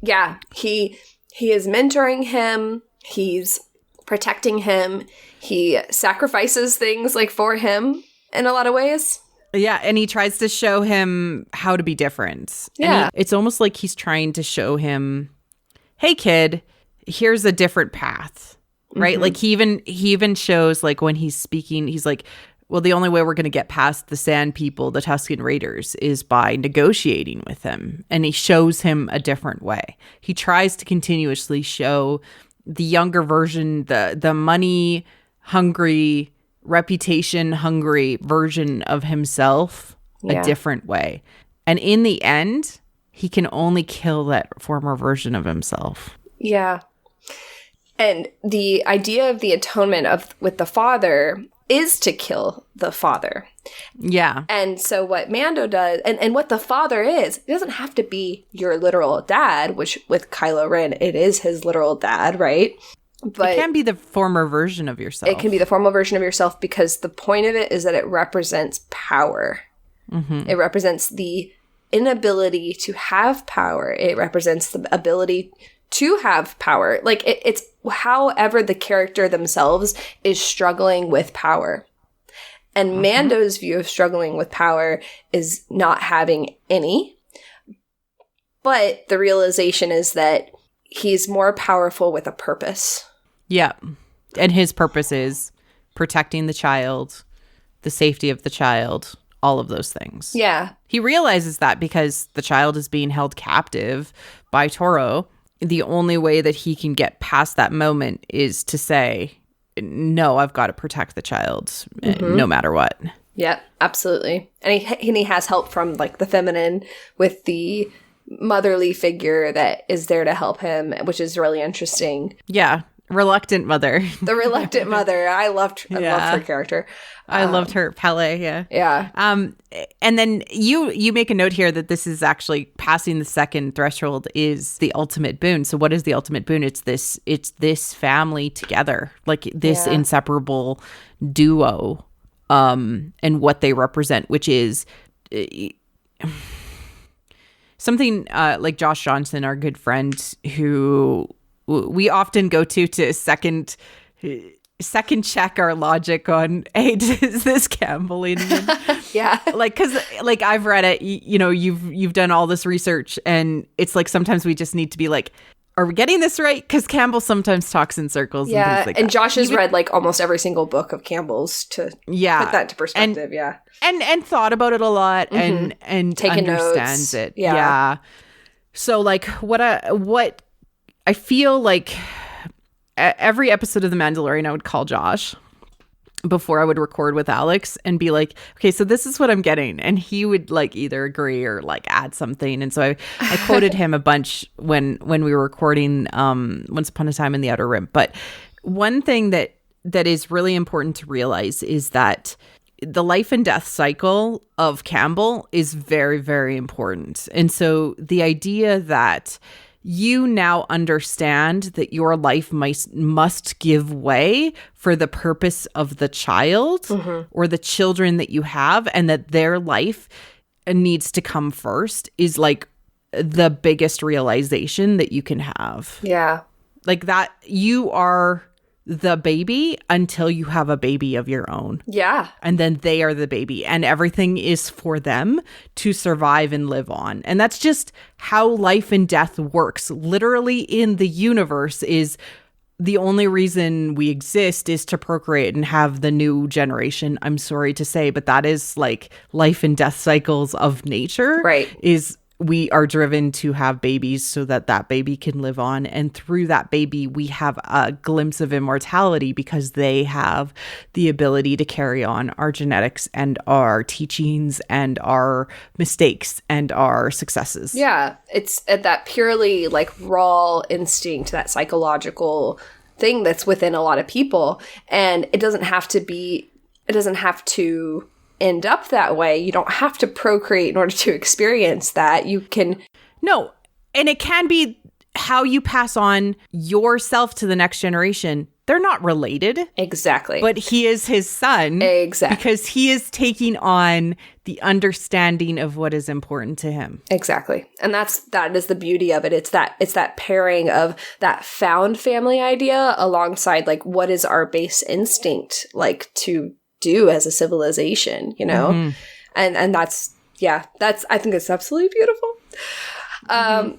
Yeah. He is mentoring him. He's protecting him. He sacrifices things like for him in a lot of ways. Yeah, and he tries to show him how to be different. Yeah. And it's almost like he's trying to show him, hey, kid, here's a different path, right? Like he even shows, like, when he's speaking, he's like, well, the only way we're going to get past the Sand People, the Tusken Raiders, is by negotiating with them. And he shows him a different way. He tries to continuously show the younger version, the money-hungry, reputation-hungry version of himself a different way. And in the end, he can only kill that former version of himself. Yeah. And the idea of the atonement with the father is to kill the father. Yeah. And so what Mando does, and what the father is, it doesn't have to be your literal dad, which with Kylo Ren, it is his literal dad, right? But it can be the former version of yourself. It can be the former version of yourself because the point of it is that it represents power. It represents the inability to have power. It represents the ability to have power. Like, it's however the character themselves is struggling with power. And Mando's view of struggling with power is not having any. But the realization is that he's more powerful with a purpose. Yeah. And his purpose is protecting the child, the safety of the child, all of those things. Yeah. He realizes that because the child is being held captive by Toro. The only way that he can get past that moment is to say, no, I've got to protect the child no matter what. Yeah, absolutely. And he has help from like the feminine with the motherly figure that is there to help him, which is really interesting. Yeah. Reluctant mother. The reluctant mother. I loved her character. I loved her. Pele, yeah. Yeah. And then you make a note here that this is actually passing the second threshold is the ultimate boon. So what is the ultimate boon? It's this family together, like this inseparable duo, and what they represent, which is something like Josh Johnson, our good friend, who we often go to second check our logic on, hey, is this Campbellian? Yeah. Like, because like I've read it, you know, you've done all this research, and it's like sometimes we just need to be like, are we getting this right? Because Campbell sometimes talks in circles. Yeah, and things like and that. Josh has read like almost every single book of Campbell's to put that into perspective. And thought about it a lot, and taken understands notes. it. Yeah. So like what I feel like every episode of The Mandalorian, I would call Josh before I would record with Alex and be like, okay, so this is what I'm getting. And he would like either agree or like add something. And so I quoted him a bunch when we were recording Once Upon a Time in the Outer Rim. But one thing that is really important to realize is that the life and death cycle of Campbell is very, very important. And so the idea that you now understand that your life must give way for the purpose of the child or the children that you have, and that their life needs to come first is like the biggest realization that you can have. Yeah. Like that you are the baby until you have a baby of your own. Yeah. And then they are the baby, and everything is for them to survive and live on. And that's just how life and death works. Literally in the universe is the only reason we exist is to procreate and have the new generation. I'm sorry to say, but that is like life and death cycles of nature. Right. Is we are driven to have babies so that that baby can live on. And through that baby, we have a glimpse of immortality because they have the ability to carry on our genetics and our teachings and our mistakes and our successes. Yeah. It's at that purely like raw instinct, that psychological thing that's within a lot of people. And it doesn't have to end up that way. You don't have to procreate in order to experience that. You can... No. And it can be how you pass on yourself to the next generation. They're not related. Exactly. But he is his son. Exactly. Because he is taking on the understanding of what is important to him. Exactly. And that is the beauty of it. It's that pairing of that found family idea alongside like what is our base instinct like to do as a civilization, you know? And that's I think it's absolutely beautiful.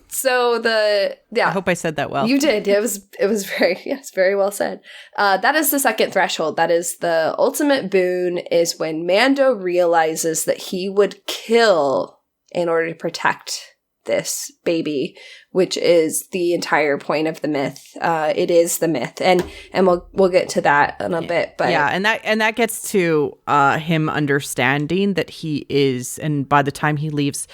So I hope I said that well. You did. It was very well said. That is the second threshold. That is the ultimate boon, is when Mando realizes that he would kill in order to protect this baby, which is the entire point of the myth. It is the myth, and we'll get to that in a bit. But and that gets to him understanding that he is, and by the time he leaves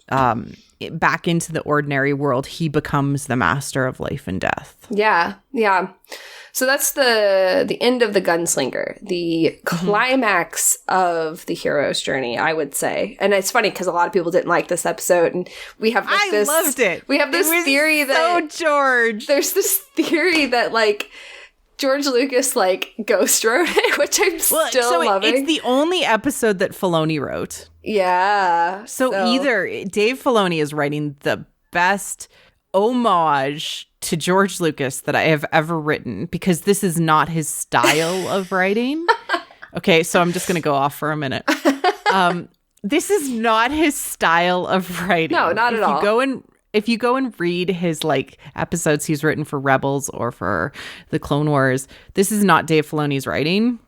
back into the ordinary world, he becomes the master of life and death. Yeah. So that's the end of the gunslinger, the climax of the hero's journey, I would say. And it's funny because a lot of people didn't like this episode, and we have like I loved it. We have this theory that George. There's this theory that like George Lucas like ghost wrote it, which I'm still loving. It's the only episode that Filoni wrote. Yeah. So either Dave Filoni is writing the best homage to George Lucas that I have ever written, because this is not his style of writing. Okay, so I'm just going to go off for a minute. This is not his style of writing. No, not at all. If you go and read his like episodes he's written for Rebels or for the Clone Wars, this is not Dave Filoni's writing.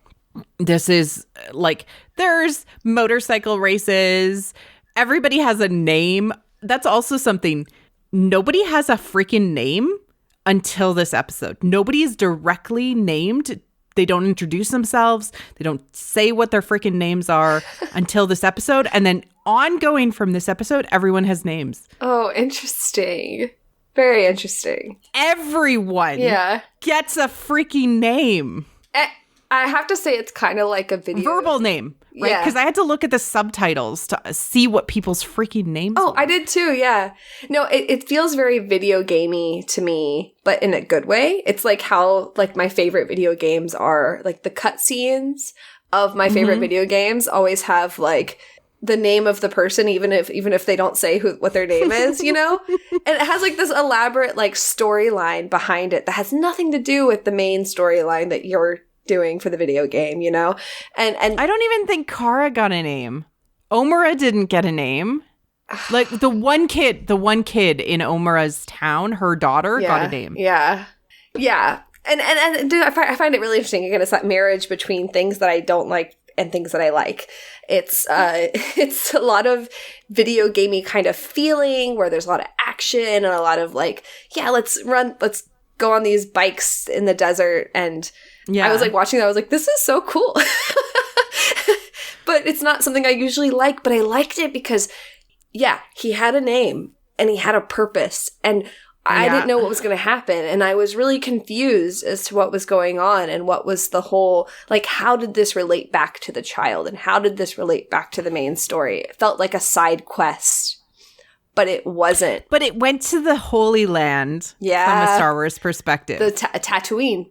This is like, there's motorcycle races. Everybody has a name. That's also something. Nobody has a freaking name until this episode. Nobody is directly named. They don't introduce themselves. They don't say what their freaking names are until this episode. And then ongoing from this episode, everyone has names. Oh, interesting. Very interesting. Everyone gets a freaking name. I have to say it's kind of like a video. Verbal name. Right? Yeah. Because I had to look at the subtitles to see what people's freaking names were. I did too, yeah. No, it feels very video gamey to me, but in a good way. It's like how like my favorite video games are, like the cutscenes of my favorite video games always have like the name of the person, even if they don't say what their name is, you know? And it has like this elaborate like storyline behind it that has nothing to do with the main storyline that you're doing for the video game, you know? And I don't even think Kara got a name. Omura didn't get a name. Like the one kid in Omura's town, her daughter got a name. Yeah. Yeah. And I find it really interesting. Again, it's that marriage between things that I don't like and things that I like. It's a lot of video gamey kind of feeling where there's a lot of action and a lot of like, yeah, let's go on these bikes in the desert. And I was like watching that, I was like, this is so cool. But it's not something I usually like, but I liked it because, yeah, he had a name and he had a purpose, and I didn't know what was going to happen, and I was really confused as to what was going on and what was the whole, like, how did this relate back to the child, and how did this relate back to the main story? It felt like a side quest, but it wasn't. But it went to the Holy Land from a Star Wars perspective. The Tatooine.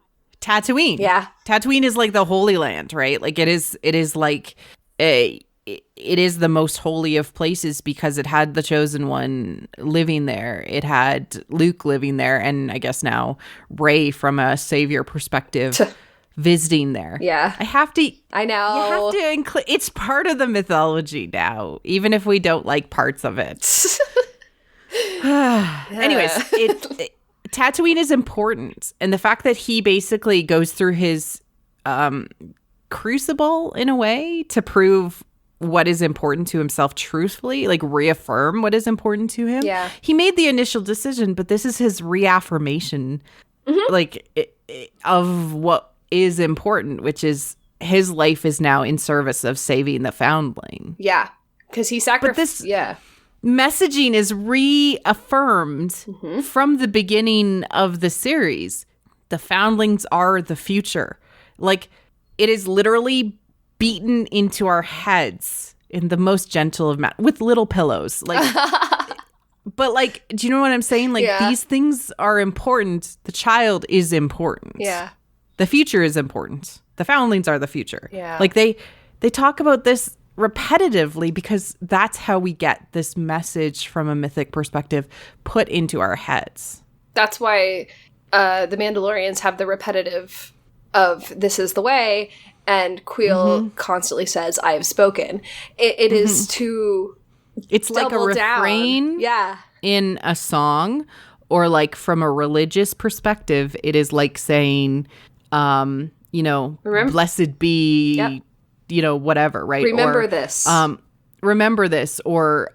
Yeah. Tatooine is like the Holy Land, right? Like it is like it is the most holy of places because it had the Chosen One living there. It had Luke living there, and I guess now Rey from a savior perspective visiting there. Yeah. I know. You have to include, it's part of the mythology now, even if we don't like parts of it. Anyways, Tatooine is important, and the fact that he basically goes through his crucible in a way to prove what is important to himself truthfully, like reaffirm what is important to him. Yeah. He made the initial decision, but this is his reaffirmation of what is important, which is his life is now in service of saving the foundling. Yeah. Because he sacrificed. Messaging is reaffirmed from the beginning of the series. The foundlings are the future. Like, it is literally beaten into our heads in the most gentle of with little pillows. Like, but like, do you know what I'm saying? Like, these things are important. The child is important. Yeah. The future is important. The foundlings are the future. Yeah. Like, they talk about this repetitively because that's how we get this message from a mythic perspective put into our heads. That's why the Mandalorians have the repetitive of "this is the way," and Quill constantly says, "I have spoken." It is to it's like a refrain in a song, or like from a religious perspective, it is like saying, blessed be, whatever, right? Remember this. Remember this, or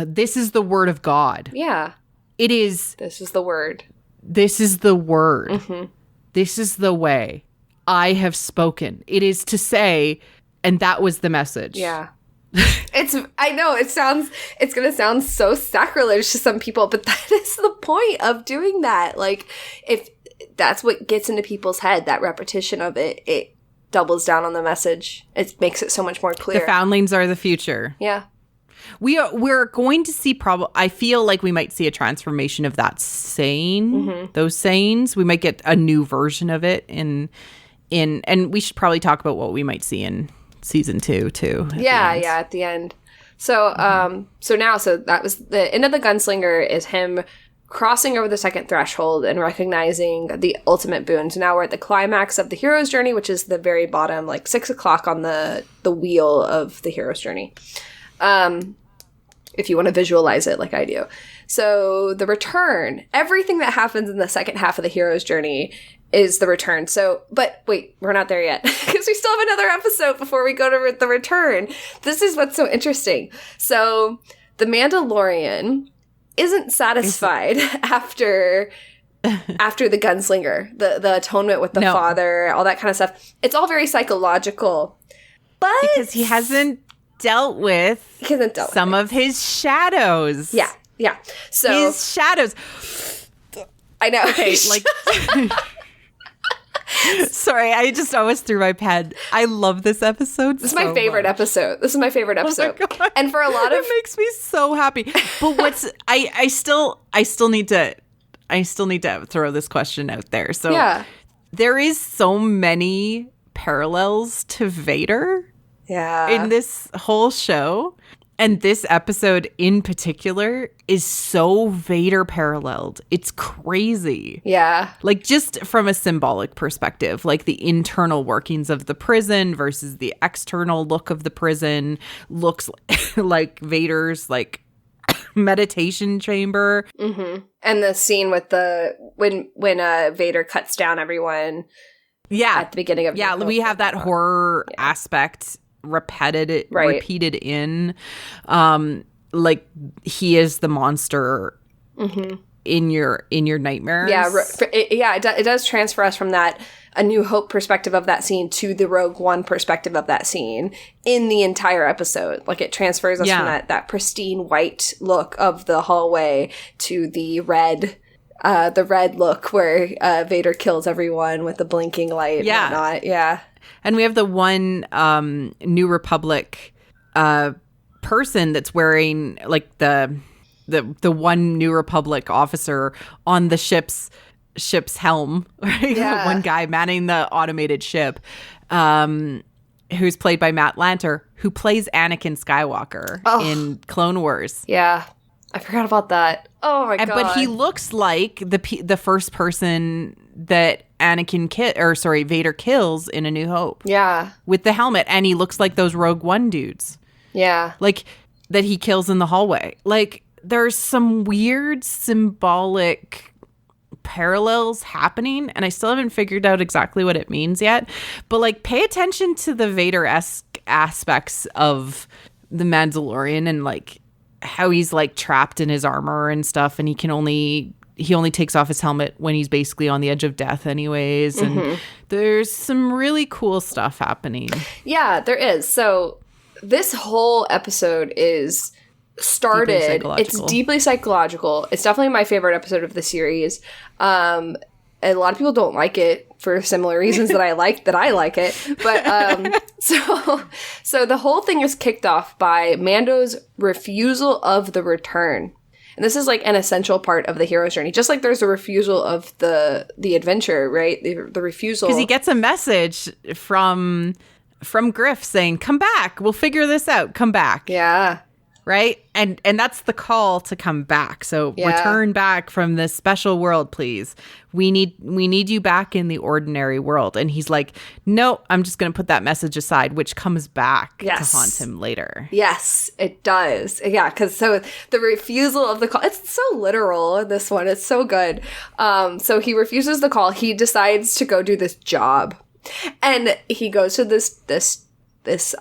this is the word of God. Yeah. It is. This is the word. This is the word. This is the way. I have spoken. It is to say, and that was the message. Yeah. I know it's going to sound so sacrilege to some people, but that is the point of doing that. Like, if that's what gets into people's head, that repetition of it doubles down on the message. It makes it so much more clear. The foundlings are the future. Yeah. We're going to see I feel like we might see a transformation of that saying, those sayings. We might get a new version of it and we should probably talk about what we might see in season 2 too. At the end. So that was the end of the Gunslinger, is him crossing over the second threshold and recognizing the ultimate boon. So now we're at the climax of the hero's journey, which is the very bottom, like 6 o'clock on the wheel of the hero's journey. If you want to visualize it like I do. So the return, everything that happens in the second half of the hero's journey is the return. So, but wait, we're not there yet because we still have another episode before we go to the return. This is what's so interesting. So the Mandalorian isn't satisfied after the Gunslinger, the atonement with the father, all that kind of stuff. It's all very psychological. But because he hasn't dealt with some of his shadows. Yeah. So his shadows. I know. Okay, like sorry, I just always threw my pen. I love this episode. This is my favorite episode. This is my favorite episode. Oh my God. And for a lot of it makes me so happy. But what's I still need to throw this question out there. So there is so many parallels to Vader in this whole show. And this episode in particular is so Vader paralleled. It's crazy. Yeah. Like, just from a symbolic perspective, like the internal workings of the prison versus the external look of the prison looks like Vader's, like, meditation chamber. Mm-hmm. And the scene with when Vader cuts down everyone at the beginning of we have that horror aspect repeated in like he is the monster in your nightmares. It does transfer us from that A New Hope perspective of that scene to the Rogue One perspective of that scene in the entire episode. Like, it transfers us from that pristine white look of the hallway to the red look where Vader kills everyone with the blinking light and whatnot. Yeah. And we have the one New Republic person that's wearing, like, the one New Republic officer on the ship's helm, right? Yeah. One guy manning the automated ship, who's played by Matt Lanter, who plays Anakin Skywalker in Clone Wars. Yeah. I forgot about that. Oh my God. But he looks like the first person that Vader kills in A New Hope. Yeah. With the helmet. And he looks like those Rogue One dudes. Yeah. Like, that he kills in the hallway. Like, there's some weird symbolic parallels happening, and I still haven't figured out exactly what it means yet. But, like, pay attention to the Vader-esque aspects of the Mandalorian and, like, how he's, like, trapped in his armor and stuff, and he only takes off his helmet when he's basically on the edge of death anyways. And there's some really cool stuff happening. Yeah, there is. So this whole episode is started. It's deeply psychological. It's definitely my favorite episode of the series. A lot of people don't like it for similar reasons that I like it. But so the whole thing is kicked off by Mando's refusal of the return. And this is, like, an essential part of the hero's journey. Just like there's a refusal of the adventure, right? The refusal. Because he gets a message from Griff saying, "Come back. We'll figure this out. Come back." Yeah. Right? And that's the call to come back. So return back from this special world, please. We need you back in the ordinary world. And he's like, "No, I'm just going to put that message aside," which comes back to haunt him later. Yes, it does. Yeah, because so the refusal of the call, it's so literal, this one. It's so good. So he refuses the call. He decides to go do this job. And he goes to this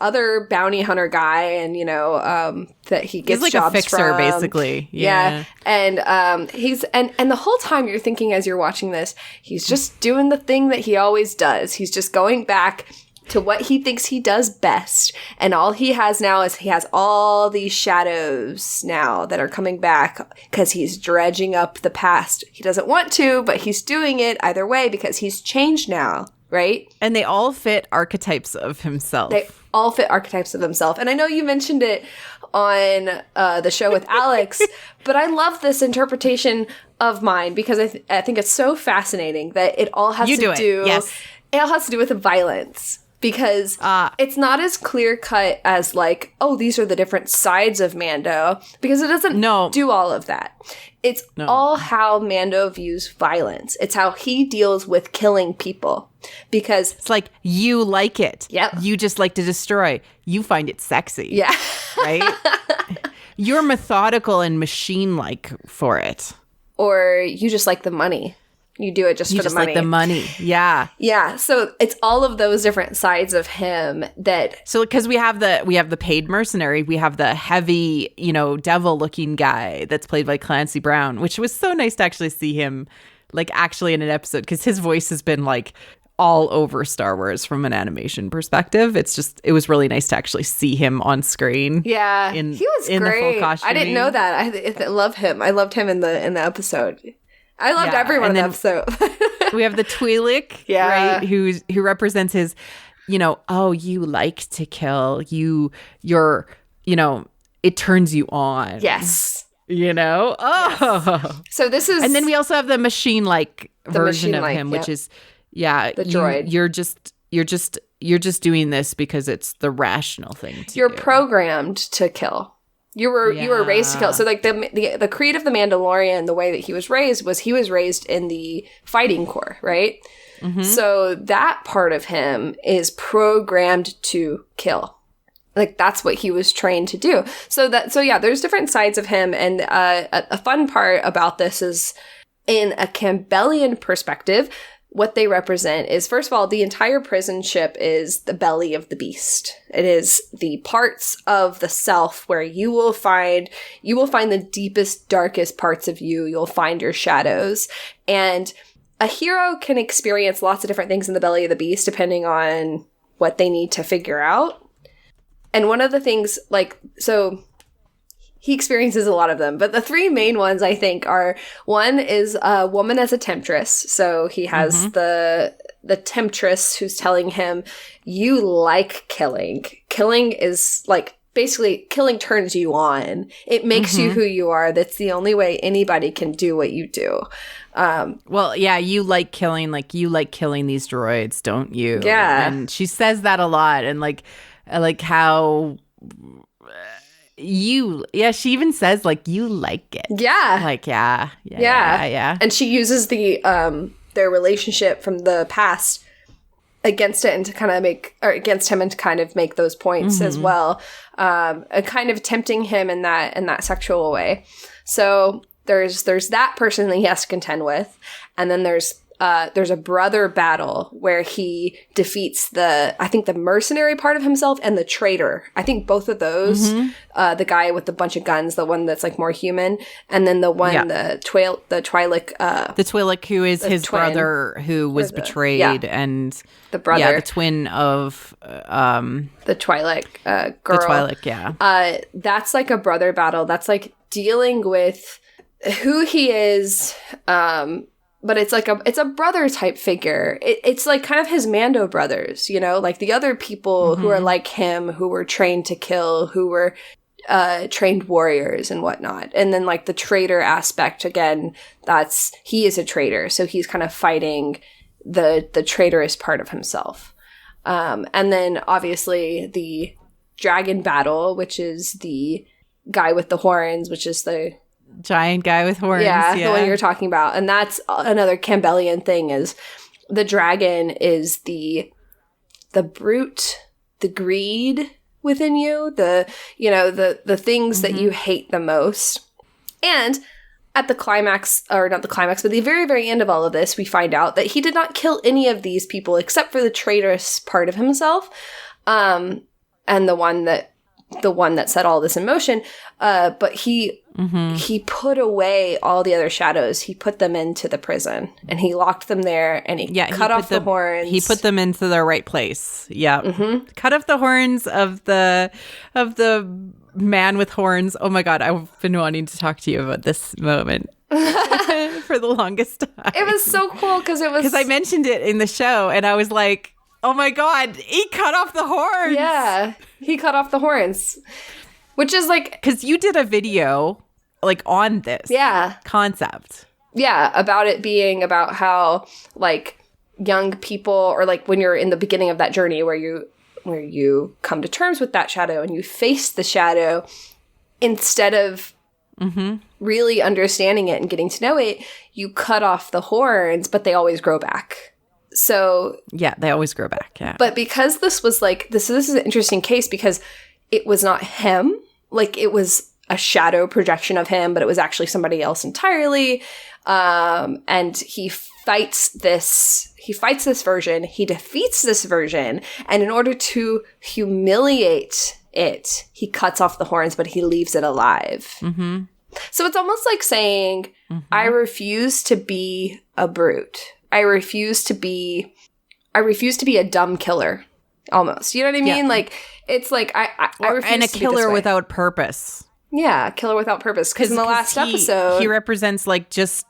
other bounty hunter guy, and that he gets he's like jobs a fixer from. basically. Yeah. And he's and the whole time you're thinking as you're watching this, he's just doing the thing that he always does. He's just going back to what he thinks he does best. And all he has now is he has all these shadows now that are coming back because he's dredging up the past. He doesn't want to, but he's doing it either way because he's changed now. Right? And they all fit archetypes of himself. They all fit archetypes of himself. And I know you mentioned it on the show with Alex, but I love this interpretation of mine because I think it's so fascinating that it all has to do it all has to do with violence. Because it's not as clear cut as, like, oh, these are the different sides of Mando, because it doesn't do all of that. It's all how Mando views violence. It's how he deals with killing people. Because it's like, you like it. Yep. You just like to destroy. You find it sexy. Yeah. Right? You're methodical and machine-like for it. Or you just like the money. You do it just for the money. Like the money. Yeah. Yeah. So it's all of those different sides of him that. So because we have the paid mercenary, we have the heavy, devil looking guy that's played by Clancy Brown, which was so nice to actually see him, like, actually in an episode, because his voice has been, like, all over Star Wars from an animation perspective. It was really nice to actually see him on screen. Yeah. He was great. The full costume. I didn't know that. I love him. I loved him in the episode. I loved everyone in the episode. We have the Twi'lek, right? Who represents his, oh, you like to kill. You're, it turns you on. Yes. Oh. Yes. So this is. And then we also have the machine-like version of him, which is, the droid. You're just you're just doing this because it's the rational thing to You're do. programmed to kill. You were raised to kill. So like the creed of the Mandalorian, the way that he was raised in the fighting corps, right? Mm-hmm. So that part of him is programmed to kill. Like that's what he was trained to do. So yeah, there's different sides of him, and a fun part about this is in a Campbellian perspective. What they represent is, first of all, the entire prison ship is the belly of the beast. It is the parts of the self where you will find the deepest, darkest parts of you. You'll find your shadows. And a hero can experience lots of different things in the belly of the beast depending on what they need to figure out. And one of the things, he experiences a lot of them, but the three main ones I think are, one is a woman as a temptress. So he has the temptress who's telling him, you like killing. Killing is like, basically killing turns you on. It makes you who you are. That's the only way anybody can do what you do. Well, yeah, you like killing these droids, don't you? Yeah. And she says that a lot, and like how she even says like you like it. Yeah. Like yeah. And she uses the their relationship from the past against him to kind of make those points as well. Kind of tempting him in that sexual way. So there's that person that he has to contend with, and then there's a brother battle where he defeats the mercenary part of himself and the traitor. I think both of those, the guy with the bunch of guns, the one that's like more human, and then the one, the Twi'lek, who is his twin, brother who was betrayed, and the brother, the twin of the Twi'lek girl. The Twi'lek, yeah. That's like a brother battle. That's like dealing with who he is, but it's a brother type figure. It's like kind of his Mando brothers, you know, like the other people who are like him, who were trained to kill, who were trained warriors and whatnot. And then like the traitor aspect, again, he is a traitor. So he's kind of fighting the traitorous part of himself. And then obviously the dragon battle, which is the guy with the horns, which is the giant guy with horns. Yeah, the one you're talking about. And that's another Campbellian thing, is the dragon is the brute, the greed within you, the things that you hate the most. And at the climax, or not the climax, but the very, very end of all of this, we find out that he did not kill any of these people except for the traitorous part of himself, and the one that set all this in motion. But he put away all the other shadows. He put them into the prison, and he locked them there, and he cut off the horns. He put them into the right place. Yeah. Cut off the horns of the man with horns. Oh my God, I've been wanting to talk to you about this moment for the longest time. It was so cool because I mentioned it in the show, and I was like, oh my God, he cut off the horns. Yeah, he cut off the horns. Which is like... Because you did a video like on this concept. Yeah, about it being about how like young people, or like when you're in the beginning of that journey where you come to terms with that shadow and you face the shadow, instead of really understanding it and getting to know it, you cut off the horns, but they always grow back. So yeah, they always grow back. Yeah, but because this was like this is an interesting case because it was not him. Like it was a shadow projection of him, but it was actually somebody else entirely. And he fights this version. He defeats this version, and in order to humiliate it, he cuts off the horns, but he leaves it alive. So it's almost like saying, "I refuse to be a brute. I refuse to be a dumb killer." Almost, you know what I mean? Yeah. Like it's like I refuse and a to killer without purpose. Yeah, killer without purpose. Because in the last episode, he represents like just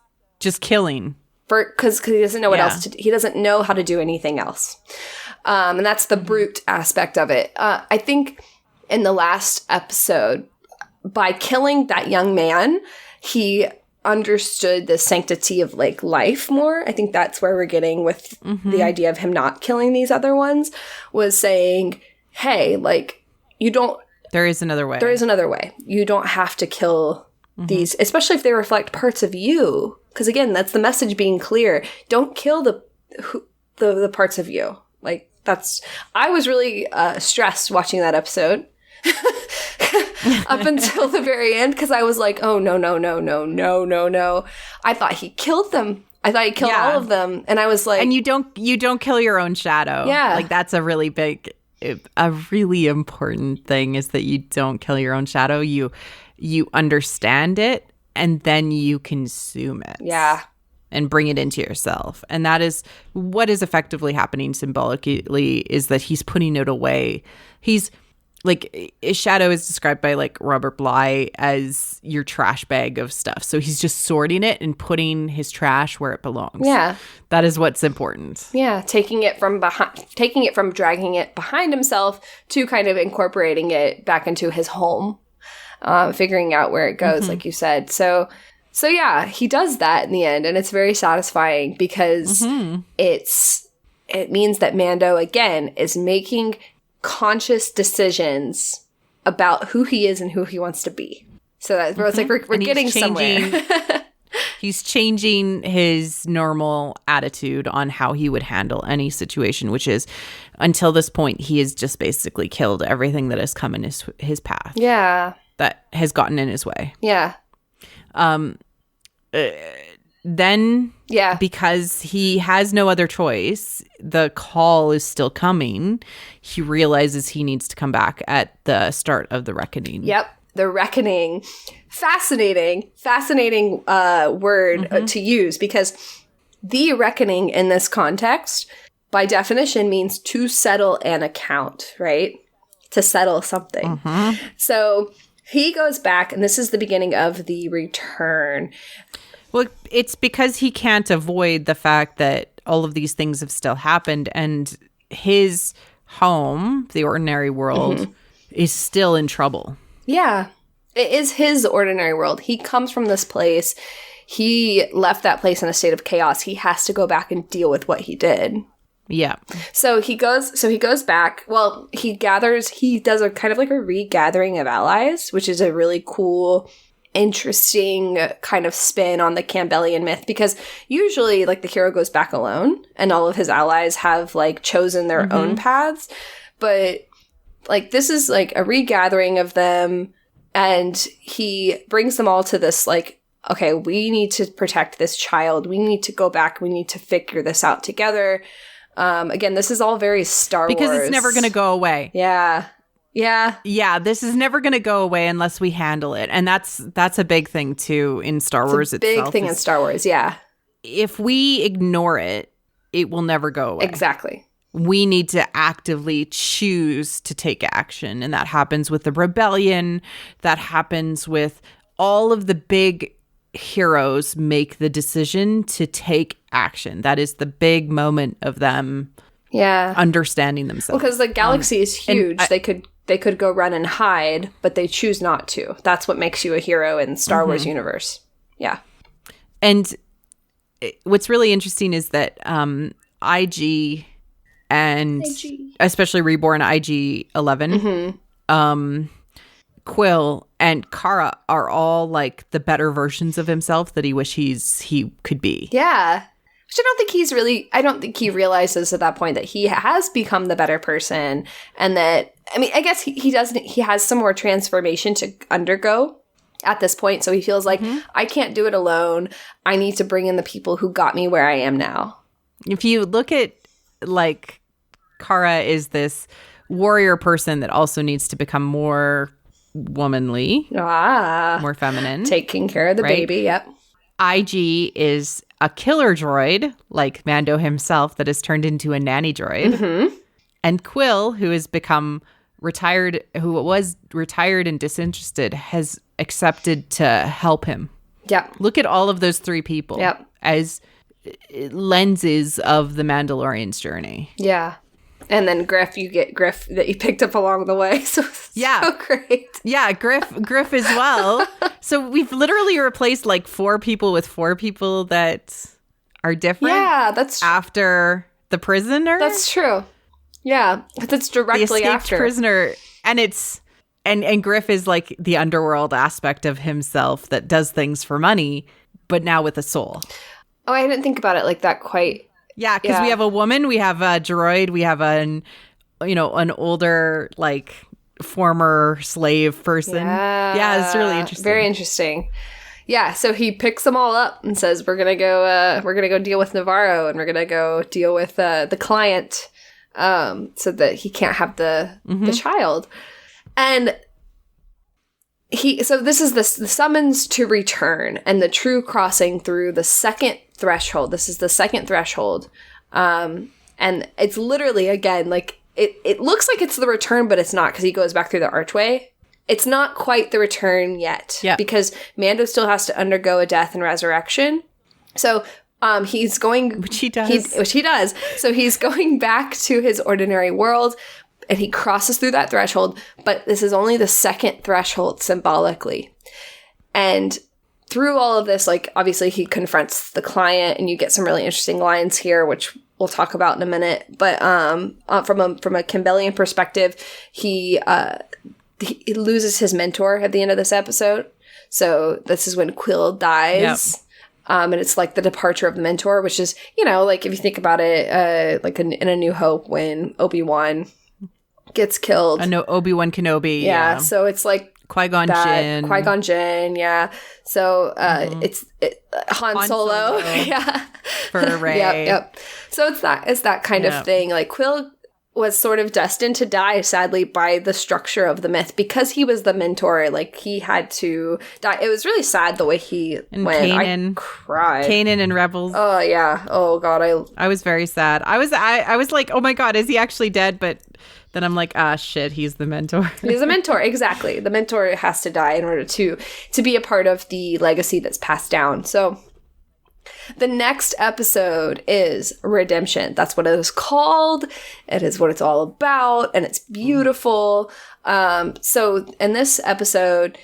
killing. Because he doesn't know what else to do. He doesn't know how to do anything else. And that's the brute aspect of it. I think in the last episode, by killing that young man, he understood the sanctity of like life more. I think that's where we're getting with the idea of him not killing these other ones, was saying, hey, like, you don't... There is another way. There is another way. You don't have to kill these, especially if they reflect parts of you. Because again, that's the message being clear. Don't kill the parts of you. Like, that's... I was really stressed watching that episode. Up until the very end, because I was like, oh, no. I thought he killed them. I thought he killed all of them. And I was like... And you don't kill your own shadow. Yeah. Like, that's a really really important thing, is that you don't kill your own shadow. You understand it, and then you consume it. Yeah. And bring it into yourself. And that is what is effectively happening symbolically, is that he's putting it away. He's... Like, his shadow is described by, like, Robert Bly as your trash bag of stuff. So he's just sorting it and putting his trash where it belongs. Yeah. That is what's important. Yeah, taking it from dragging it behind himself to kind of incorporating it back into his home, figuring out where it goes, like you said. So yeah, he does that in the end, and it's very satisfying because it means that Mando, again, is making conscious decisions about who he is and who he wants to be. So that's where it's like we're getting somewhere. He's changing his normal attitude on how he would handle any situation, which is, until this point, he has just basically killed everything that has come in his path. Yeah. That has gotten in his way. Yeah. Then, because he has no other choice, the call is still coming. He realizes he needs to come back at the start of the reckoning. Yep. The reckoning. Fascinating word to use, because the reckoning in this context, by definition, means to settle an account, right? To settle something. So he goes back, and this is the beginning of the return. Well, it's because he can't avoid the fact that all of these things have still happened, and his home, the ordinary world, is still in trouble. Yeah. It is his ordinary world. He comes from this place. He left that place in a state of chaos. He has to go back and deal with what he did. Yeah. So he goes back. Well, he does a kind of like a regathering of allies, which is a really cool, interesting kind of spin on the Campbellian myth, because usually like the hero goes back alone and all of his allies have like chosen their own paths, but like this is like a regathering of them, and he brings them all to this like, okay, we need to protect this child, we need to go back, we need to figure this out together. Again, this is all very Star Wars, because it's never going to go away. Yeah, this is never going to go away unless we handle it. And that's a big thing, too, in Star Wars itself. Big thing in Star Wars, yeah. If we ignore it, it will never go away. Exactly. We need to actively choose to take action. And that happens with the rebellion. That happens with all of the big heroes make the decision to take action. That is the big moment of them understanding themselves. Well, because the galaxy is huge. They could go run and hide, but they choose not to. That's what makes you a hero in Star Wars universe. Yeah. And what's really interesting is that IG and especially Reborn IG-11, Quill and Kara are all like the better versions of himself that he wishes he could be. Yeah. Which I don't think he realizes at that point that he has become the better person, and that, I mean, I guess he has some more transformation to undergo at this point. So he feels like, I can't do it alone. I need to bring in the people who got me where I am now. If you look at, like, Kara is this warrior person that also needs to become more womanly, more feminine. Taking care of the baby, yep. IG is a killer droid, like Mando himself, that has turned into a nanny droid. And Quill, who has become retired, who was retired and disinterested, has accepted to help him. Yep. Look at all of those three people as lenses of the Mandalorian's journey. Yeah. And then Griff, you get Griff that you picked up along the way. So great. Yeah, Griff as well. So we've literally replaced like 4 people with 4 people that are different. Yeah, that's after the prisoner. That's true. Yeah, that's directly the escaped after prisoner, and it's and Griff is like the underworld aspect of himself that does things for money, but now with a soul. Oh, I didn't think about it like that quite. Yeah, because we have a woman, we have a droid, we have an older like former slave person. Yeah, it's really interesting. Very interesting. Yeah, so he picks them all up and says, "We're gonna go deal with Navarro, and we're gonna go deal with the client, so that he can't have the child." And this is the summons to return and the true crossing through the second threshold. This is the second threshold. And it's literally, again, like it looks like it's the return, but it's not, because he goes back through the archway. It's not quite the return yet, because Mando still has to undergo a death and resurrection. So he's going, which he does. So he's going back to his ordinary world, and he crosses through that threshold, but this is only the second threshold symbolically. And through all of this, like, obviously he confronts the client, and you get some really interesting lines here, which we'll talk about in a minute. But from a Campbellian perspective, he loses his mentor at the end of this episode. So this is when Quill dies. Yep. And it's like the departure of the mentor, which is, like if you think about it, like in A New Hope, when Obi-Wan gets killed. I know Obi-Wan Kenobi. Yeah, so it's like Qui-Gon Jinn. Qui-Gon Jinn, yeah. So it's Han Solo. Yeah. For Rey. Yep. So it's that kind of thing. Like, Quill was sort of destined to die, sadly, by the structure of the myth, because he was the mentor. Like, he had to die. It was really sad the way he went. Kanan, I cried. Kanan and Rebels. Oh yeah. Oh god. I was very sad. I was like, oh my god, is he actually dead? But then I'm like, shit, he's the mentor. He's the mentor, exactly. The mentor has to die in order to be a part of the legacy that's passed down. So the next episode is Redemption. That's what it is called. It is what it's all about, and it's beautiful. So in this episode,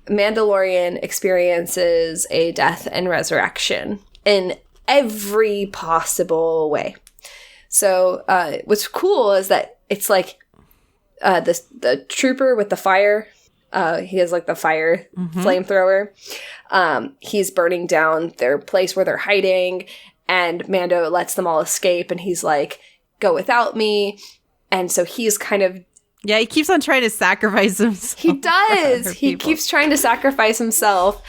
Mandalorian experiences a death and resurrection in every possible way. So what's cool is that it's like the trooper with the fire. He has like the fire flamethrower. He's burning down their place where they're hiding, and Mando lets them all escape, and he's like, "Go without me." And so he's kind of... Yeah, he keeps on trying to sacrifice himself. He does. He keeps trying to sacrifice himself.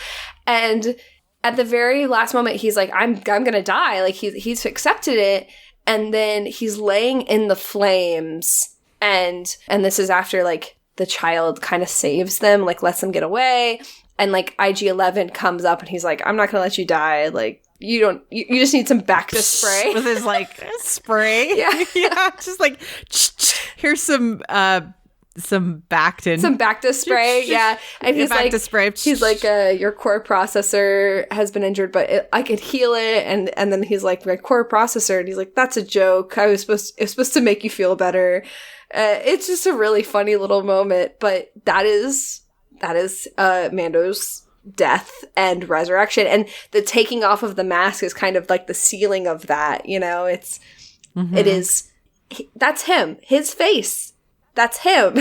And at the very last moment, he's like, I'm going to die. Like, he's accepted it. And then he's laying in the flames, and this is after, like, the child kind of saves them, like, lets them get away, and, like, IG-11 comes up, and he's like, I'm not gonna let you die, like, you just need some Bacta spray. With his, like, spray? Yeah. Yeah, just like, here's some Bactin. Some Bacta spray, yeah. And he's like, spray. He's like, your core processor has been injured, but I could heal it. And then he's like, my core processor, and he's like, that's a joke. It was supposed to make you feel better. It's just a really funny little moment, but that is Mando's death and resurrection, and the taking off of the mask is kind of like the sealing of that. It is. That's him. His face. That's him.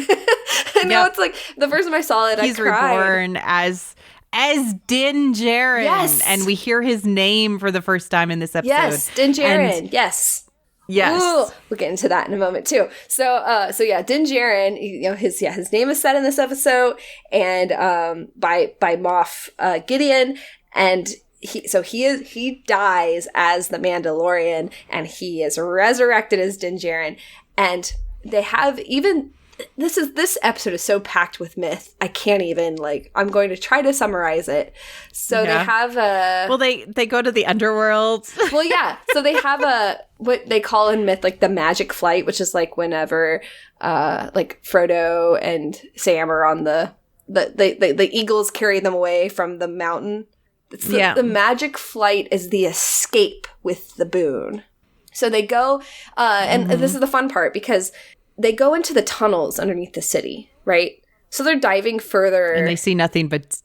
I know. It's like the first time I saw it, he's I cried. Reborn as Din Djarin. Yes. And we hear his name for the first time in this episode. Yes, Din Djarin. Yes. Ooh, we'll get into that in a moment too. So yeah, Din Djarin, his name is said in this episode, and by Moff Gideon, and he dies as the Mandalorian, and he is resurrected as Din Djarin, and they have even. This episode is so packed with myth. I can't even, I'm going to try to summarize it. So they have a... Well, they go to the underworld. Well, yeah. So they have what they call in myth, like, the magic flight, which is, like, whenever, Frodo and Sam are on the eagles carry them away from the mountain. The magic flight is the escape with the boon. So they go, and this is the fun part, because they go into the tunnels underneath the city, right? So they're diving further. And they see nothing but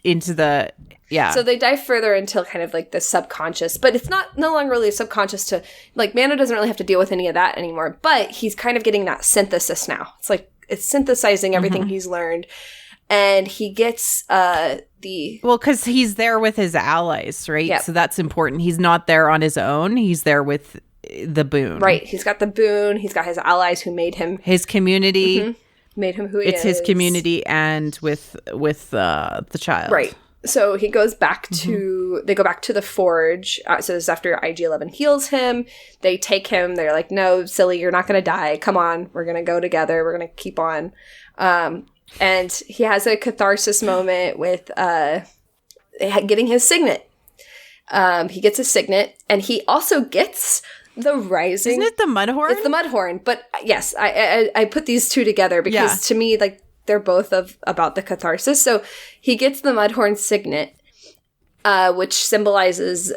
into the, So they dive further into kind of like the subconscious, but it's no longer really subconscious to, like, Mando doesn't really have to deal with any of that anymore, but he's kind of getting that synthesis now. It's like, it's synthesizing everything he's learned. And he gets because he's there with his allies, right? Yep. So that's important. He's not there on his own. He's there with the boon. Right. He's got the boon. He's got his allies who made him. His community. Made him who he is. It's his community and with the child. Right. So he goes back to, they go back to the forge. So this is after IG-11 heals him. They take him. They're like, no, silly, you're not going to die. Come on. We're going to go together. We're going to keep on. And he has a catharsis moment with getting his signet. He gets a signet, and he also gets the rising. Isn't it the Mudhorn? It's the Mudhorn. But yes, I put these two together because to me, like, they're both about the catharsis. So he gets the Mudhorn signet, which symbolizes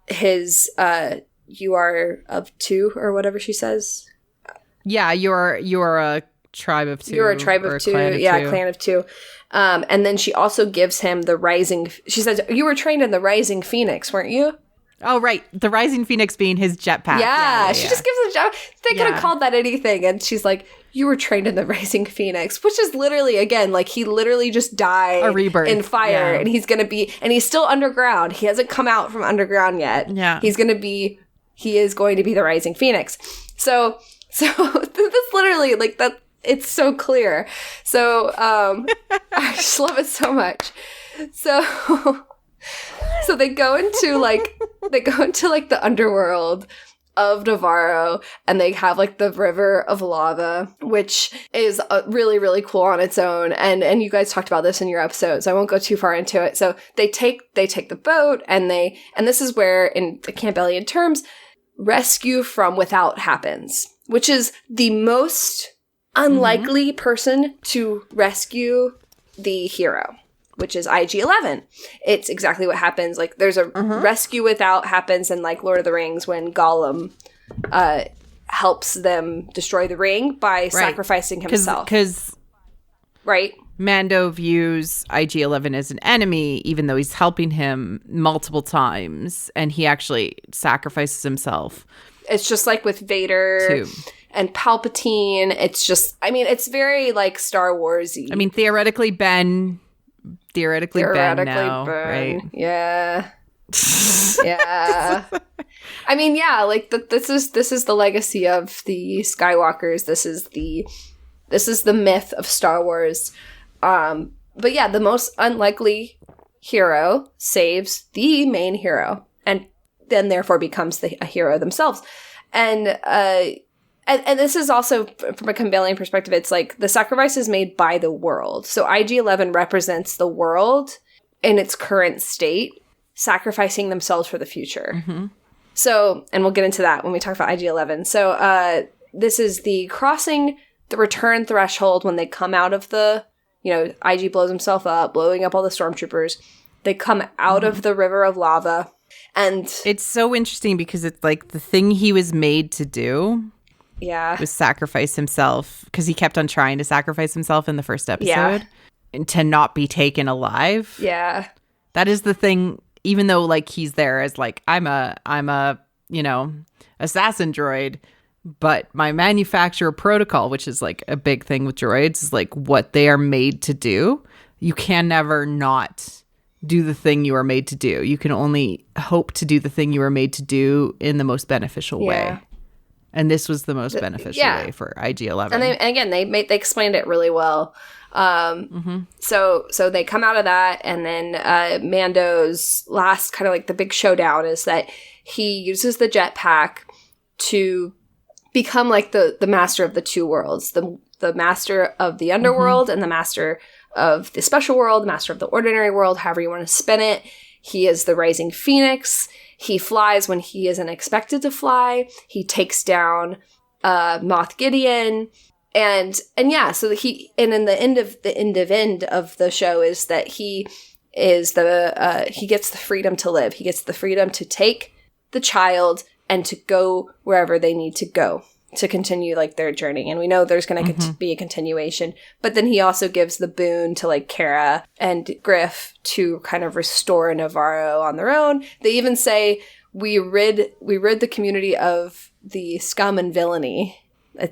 his you are of two, or whatever she says. Yeah, you're a tribe of two. You're a tribe of two. Clan of two. And then she also gives him the rising. She says, you were trained in the rising phoenix, weren't you? Oh, right. The rising phoenix being his jetpack. Yeah, she just gives a jetpack. They could have called that anything. And she's like, you were trained in the rising phoenix, which is literally, again, like, he literally just died a rebirth in fire. And he's going to be, and he's still underground. He hasn't come out from underground yet. Yeah. He is going to be the rising phoenix. So that's literally, like, that. It's so clear. So I just love it so much. So they go into the underworld of Navarro, and they have like the river of lava, which is really, really cool on its own. And you guys talked about this in your episode, so I won't go too far into it. So they take the boat, and this is where, in the Campbellian terms, rescue from without happens, which is the most unlikely person to rescue the hero, which is IG-11. It's exactly what happens. Like, there's a rescue without happens in, like, Lord of the Rings, when Gollum helps them destroy the ring by sacrificing himself. Because Mando views IG-11 as an enemy, even though he's helping him multiple times, and he actually sacrifices himself. It's just like with Vader and Palpatine. It's just, I mean, it's very, like, Star Wars-y. I mean, theoretically Ben now, right? Yeah. Yeah. I mean, yeah, like, this is the legacy of the Skywalkers. This is the myth of Star Wars. But yeah, the most unlikely hero saves the main hero, and then therefore becomes a hero themselves. And this is also, from a Campbellian perspective, it's like the sacrifice is made by the world. So IG-11 represents the world in its current state, sacrificing themselves for the future. So, and we'll get into that when we talk about IG-11. So this is the crossing the return threshold when they come out of the, IG blows himself up, blowing up all the stormtroopers. They come out of the river of lava. And it's so interesting because it's like the thing he was made to do. Yeah. Was sacrifice himself, because he kept on trying to sacrifice himself in the first episode and to not be taken alive. Yeah. That is the thing, even though, like, he's there as like, I'm a assassin droid, but my manufacturer protocol, which is like a big thing with droids, is like what they are made to do. You can never not do the thing you are made to do. You can only hope to do the thing you are made to do in the most beneficial way. And this was the most beneficial way for IG-11. And they explained it really well. So they come out of that, and then Mando's last kind of like the big showdown is that he uses the jetpack to become like the master of the two worlds, the master of the underworld and the master of the special world, the master of the ordinary world, however you want to spin it. He is the rising phoenix. He flies when he isn't expected to fly. He takes down Moff Gideon. And yeah, so and in the end of the show is that he is he gets the freedom to live. He gets the freedom to take the child and to go wherever they need to go to continue like their journey. And we know there's going to be a continuation. But then he also gives the boon to like Kara and Griff to kind of restore Navarro on their own. They even say, we rid the community of the scum and villainy.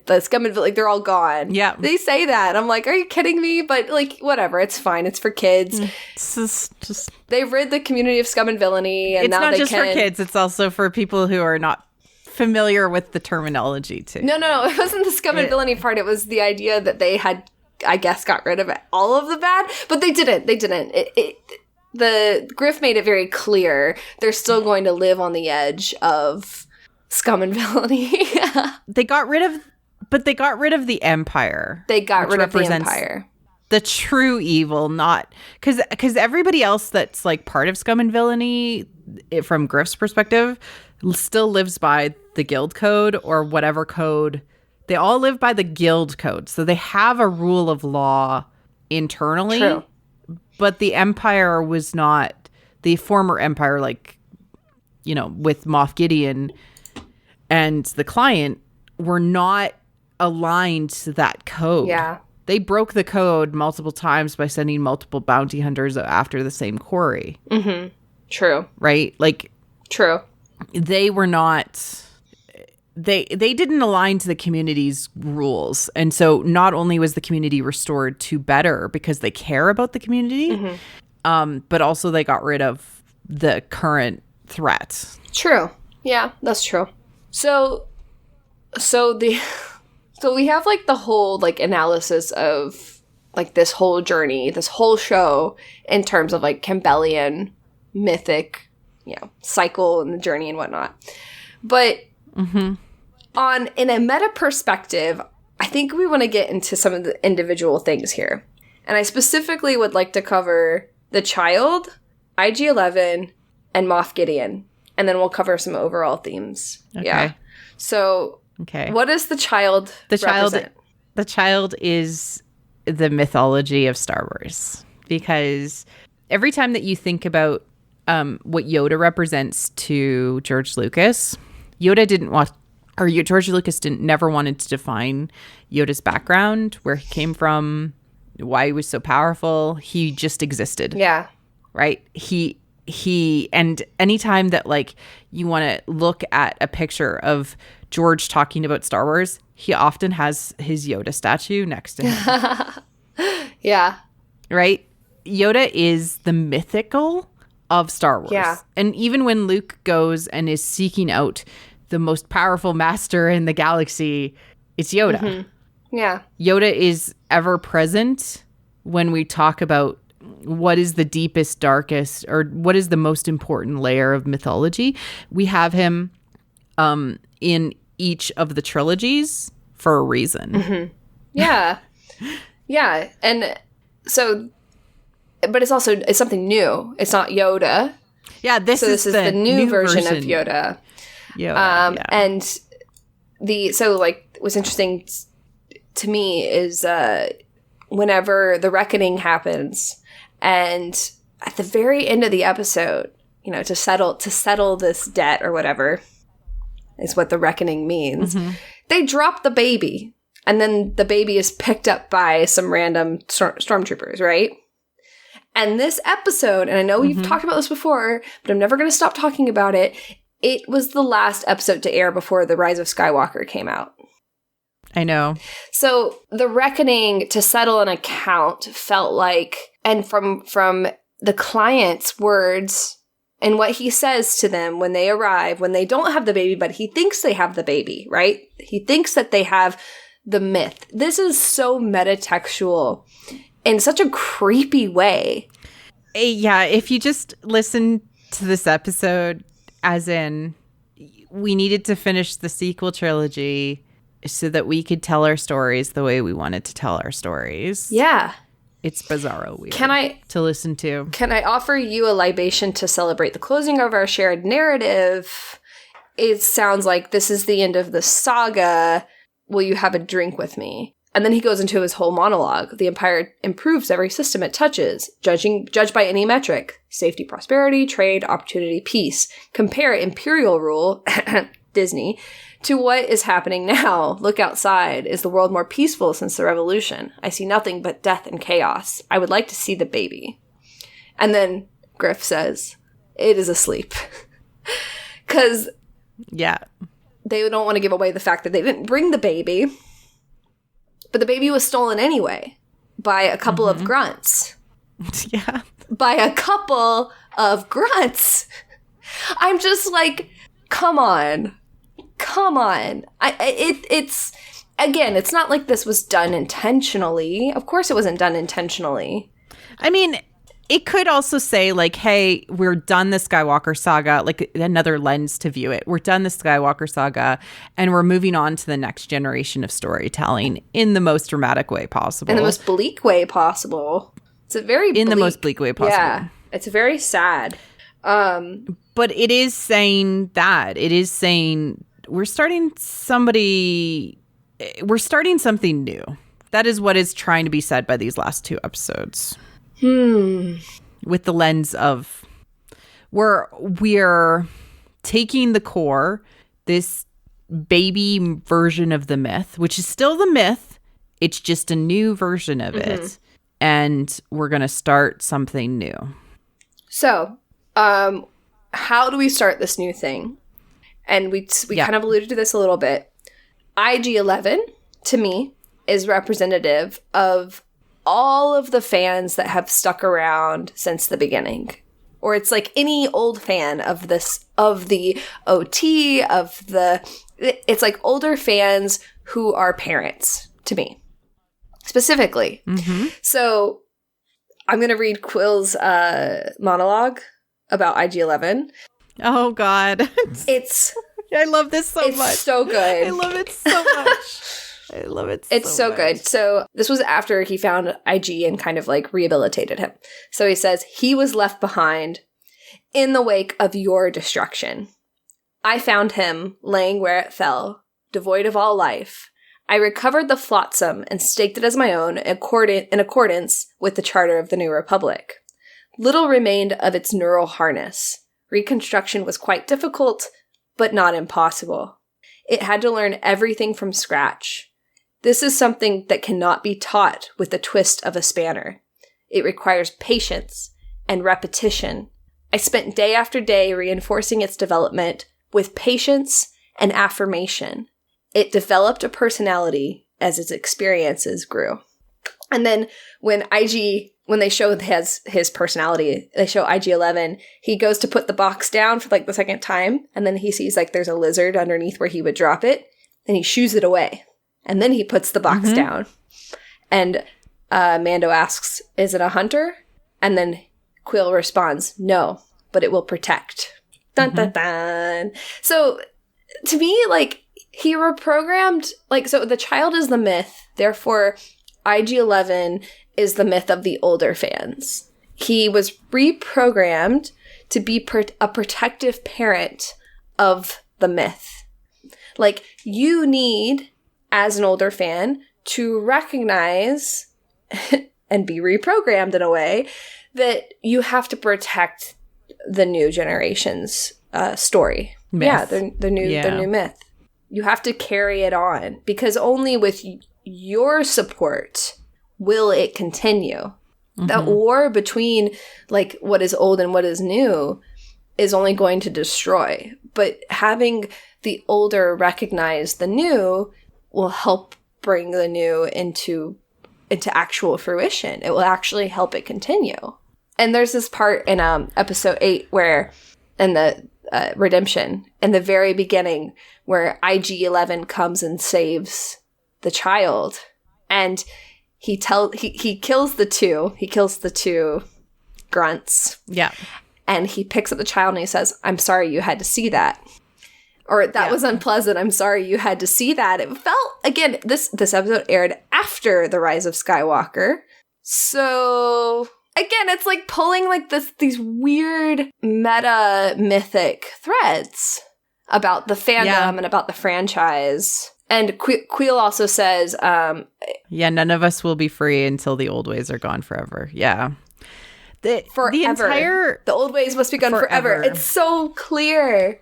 The scum and like they're all gone. Yeah, they say that. I'm like, are you kidding me? But like, whatever, it's fine. It's for kids. It's just they rid the community of scum and villainy, and it's now not they just for kids. It's also for people who are not familiar with the terminology too. No. It wasn't the scum and villainy part. It was the idea that they had, I guess, got rid of all of the bad, but they didn't. The Griff made it very clear they're still going to live on the edge of scum and villainy. They got rid of the Empire. They got rid of the Empire. The true evil, not because everybody else that's like part of scum and villainy, from Griff's perspective, still lives by the guild code or whatever code. They all live by the guild code, so they have a rule of law internally. True. But the Empire was not, the former Empire, like, you know, with Moff Gideon and the client, were not aligned to that code. Yeah. They broke the code multiple times by sending multiple bounty hunters after the same quarry. Mm-hmm. True. Right? Like, true. They were not, they didn't align to the community's rules. And so not only was the community restored to better because they care about the community, but also they got rid of the current threat. True. Yeah, that's true. So we have like the whole like analysis of like this whole journey, this whole show in terms of like Campbellian mythic, you know, cycle and the journey and whatnot. But in a meta perspective, I think we want to get into some of the individual things here. And I specifically would like to cover the child, IG-11, and Moff Gideon. And then we'll cover some overall themes. Okay. Yeah. So what does the child represent? The child is the mythology of Star Wars. Because every time that you think about what Yoda represents to George Lucas, George Lucas never wanted to define Yoda's background, where he came from, why he was so powerful. He just existed. Yeah. Right? He and anytime that like you want to look at a picture of George talking about Star Wars, he often has his Yoda statue next to him. Yeah. Right? Yoda is the mythical of Star Wars. Yeah. And even when Luke goes and is seeking out the most powerful master in the galaxy, it's Yoda. Mm-hmm. Yeah. Yoda is ever present when we talk about what is the deepest, darkest, or what is the most important layer of mythology. We have him in each of the trilogies for a reason. Mm-hmm. Yeah. Yeah. And so, but it's something new. It's not Yoda. Yeah, this is the new version of Yoda. Yeah. And so like what's interesting to me is whenever the reckoning happens, and at the very end of the episode, you know, to settle this debt or whatever is what the reckoning means. Mm-hmm. They drop the baby, and then the baby is picked up by some random stormtroopers, right? And this episode, and I know we've talked about this before, but I'm never going to stop talking about it. It was the last episode to air before The Rise of Skywalker came out. I know. So the reckoning to settle an account felt like, and from the client's words and what he says to them when they arrive, when they don't have the baby, but he thinks they have the baby, right? He thinks that they have the myth. This is so metatextual in such a creepy way. Yeah, if you just listen to this episode, as in, we needed to finish the sequel trilogy so that we could tell our stories the way we wanted to tell our stories. Yeah. It's bizarro weird to listen to. Can I offer you a libation to celebrate the closing of our shared narrative? It sounds like this is the end of the saga. Will you have a drink with me? And then he goes into his whole monologue. The Empire improves every system it touches, judged by any metric. Safety, prosperity, trade, opportunity, peace. Compare Imperial rule Disney, to what is happening now. Look outside. Is the world more peaceful since the revolution? I see nothing but death and chaos. I would like to see the baby. And then Griff says, it is asleep. Because they don't want to give away the fact that they didn't bring the baby, but the baby was stolen anyway by a couple of grunts. Yeah. By a couple of grunts. I'm just like, come on. It's again, it's not like this was done intentionally. Of course it wasn't done intentionally. I mean, it could also say, like, hey, we're done the Skywalker saga, like another lens to view it. We're done the Skywalker saga, and we're moving on to the next generation of storytelling in the most dramatic way possible. In the most bleak way possible. It's a very bleak. In the most bleak way possible. Yeah, it's very sad. But it is saying that. It is saying we're starting something new. That is what is trying to be said by these last 2 episodes. With the lens of we're taking the core, this baby version of the myth, which is still the myth, it's just a new version of it, and we're gonna start something new. So how do we start this new thing? And we kind of alluded to this a little bit. IG-11 to me is representative of all of the fans that have stuck around since the beginning. Or it's like any old fan of this, of the OT, it's like older fans who are parents to me, specifically. So I'm going to read Quill's monologue about IG-11. Oh, God. I love this so much. It's so good. I love it so much. I love it so much. It's so good. So this was after he found IG and kind of like rehabilitated him. So he says, he was left behind in the wake of your destruction. I found him laying where it fell, devoid of all life. I recovered the flotsam and staked it as my own in accordance with the charter of the New Republic. Little remained of its neural harness. Reconstruction was quite difficult, but not impossible. It had to learn everything from scratch. This is something that cannot be taught with the twist of a spanner. It requires patience and repetition. I spent day after day reinforcing its development with patience and affirmation. It developed a personality as its experiences grew. And then when they show his personality, they show IG-11, he goes to put the box down for like the second time, and then he sees like there's a lizard underneath where he would drop it, and he shoos it away. And then he puts the box down. And Mando asks, is it a hunter? And then Quill responds, no, but it will protect. Dun, dun, dun. So to me, like, he reprogrammed, like, so the child is the myth, therefore IG-11 is the myth of the older fans. He was reprogrammed to be a protective parent of the myth. Like, you need, as an older fan, to recognize and be reprogrammed in a way that you have to protect the new generation's story. Myth. Yeah, the new myth. You have to carry it on, because only with your support will it continue. That war between like what is old and what is new is only going to destroy. But having the older recognize the new will help bring the new into actual fruition. It will actually help it continue. And there's this part in episode 8 where, in the redemption, in the very beginning, where IG-11 comes and saves the child, and he kills the two grunts. Yeah. And he picks up the child and he says, I'm sorry you had to see that. Or that was unpleasant. I'm sorry you had to see that. It felt, again, this episode aired after The Rise of Skywalker. So again, it's like pulling like these weird meta mythic threads about the fandom and about the franchise. And Queel also says, none of us will be free until the old ways are gone forever. Yeah. The old ways must be gone forever. It's so clear.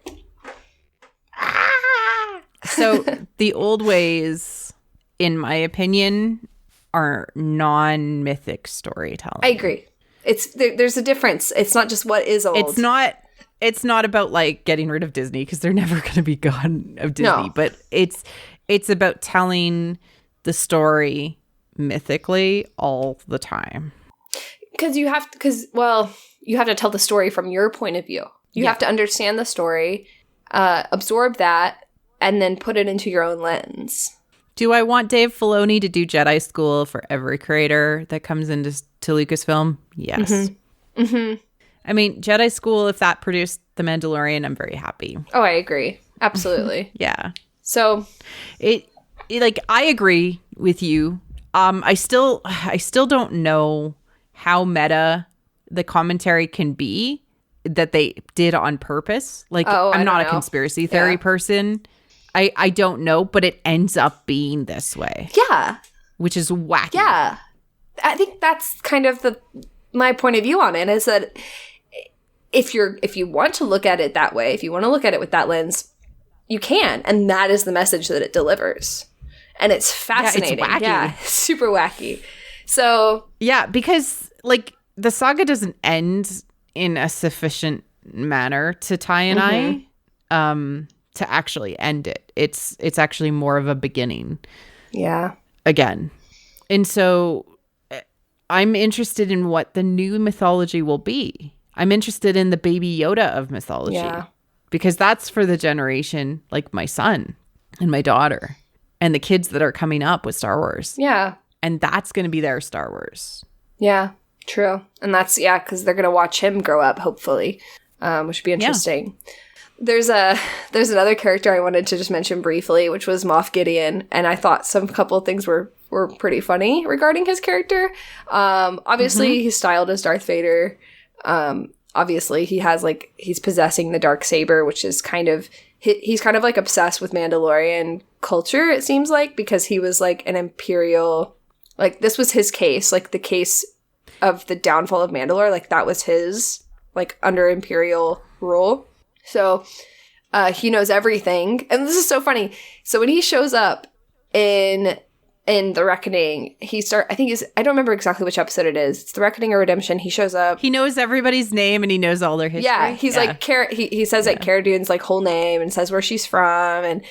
So the old ways, in my opinion, are non-mythic storytelling. I agree. There's a difference. It's not just what is old. It's not about like getting rid of Disney, because they're never going to be gone of Disney. No. But it's about telling the story mythically all the time. Because you have to tell the story from your point of view. You have to understand the story, absorb that, and then put it into your own lens. Do I want Dave Filoni to do Jedi School for every creator that comes into Lucasfilm? Yes. Mm-hmm. Mm-hmm. I mean, Jedi School, if that produced The Mandalorian, I'm very happy. Oh, I agree. Absolutely. Yeah. So it like, I agree with you. I still don't know how meta the commentary can be that they did on purpose. Like, I'm not a conspiracy theory person. I don't know, but it ends up being this way. Yeah. Which is wacky. Yeah. I think that's kind of my point of view on it, is that if you want to look at it that way, if you want to look at it with that lens, you can. And that is the message that it delivers. And it's fascinating. Yeah, it's wacky. Yeah, super wacky. So. Yeah, because like the saga doesn't end in a sufficient manner to Ty and I to actually end it. It's actually more of a beginning. Yeah. Again. And so I'm interested in what the new mythology will be. I'm interested in the Baby Yoda of mythology. Yeah. Because that's for the generation like my son and my daughter and the kids that are coming up with Star Wars. Yeah. And that's going to be their Star Wars. Yeah, true. And that's, because they're going to watch him grow up, hopefully, which would be interesting. Yeah. There's another character I wanted to just mention briefly, which was Moff Gideon. And I thought some couple of things were pretty funny regarding his character. Obviously, he's styled as Darth Vader. Obviously, he's possessing the Darksaber, which is he's kind of like obsessed with Mandalorian culture, it seems like, because he was like an Imperial, like this was his case, like the case of the downfall of Mandalore, like that was his, like under Imperial rule. So he knows everything. And this is so funny. So when he shows up in The Reckoning, I don't remember exactly which episode it is. It's The Reckoning or Redemption. He shows up. He knows everybody's name and he knows all their history. Yeah, he's like, he says like Cara Dune's like whole name and says where she's from. And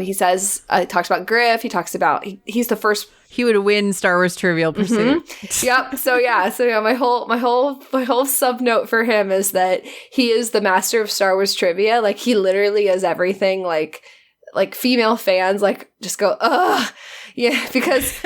he says, talks about Griff. He talks about, he's the first. He would win Star Wars Trivial Pursuit. Yep. So my whole sub note for him is that he is the master of Star Wars trivia. Like he literally is everything. Like female fans like just go, ugh, yeah, because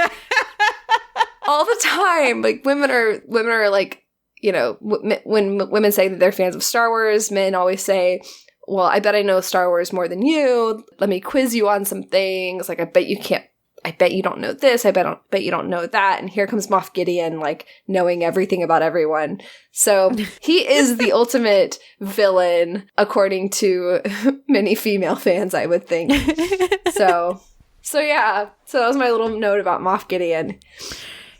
all the time, like women are like, you know, when women say that they're fans of Star Wars, men always say, well, I bet I know Star Wars more than you. Let me quiz you on some things. Like, I bet you don't know this. I bet you don't know that. And here comes Moff Gideon, like knowing everything about everyone. So he is the ultimate villain, according to many female fans, I would think. So yeah. So that was my little note about Moff Gideon.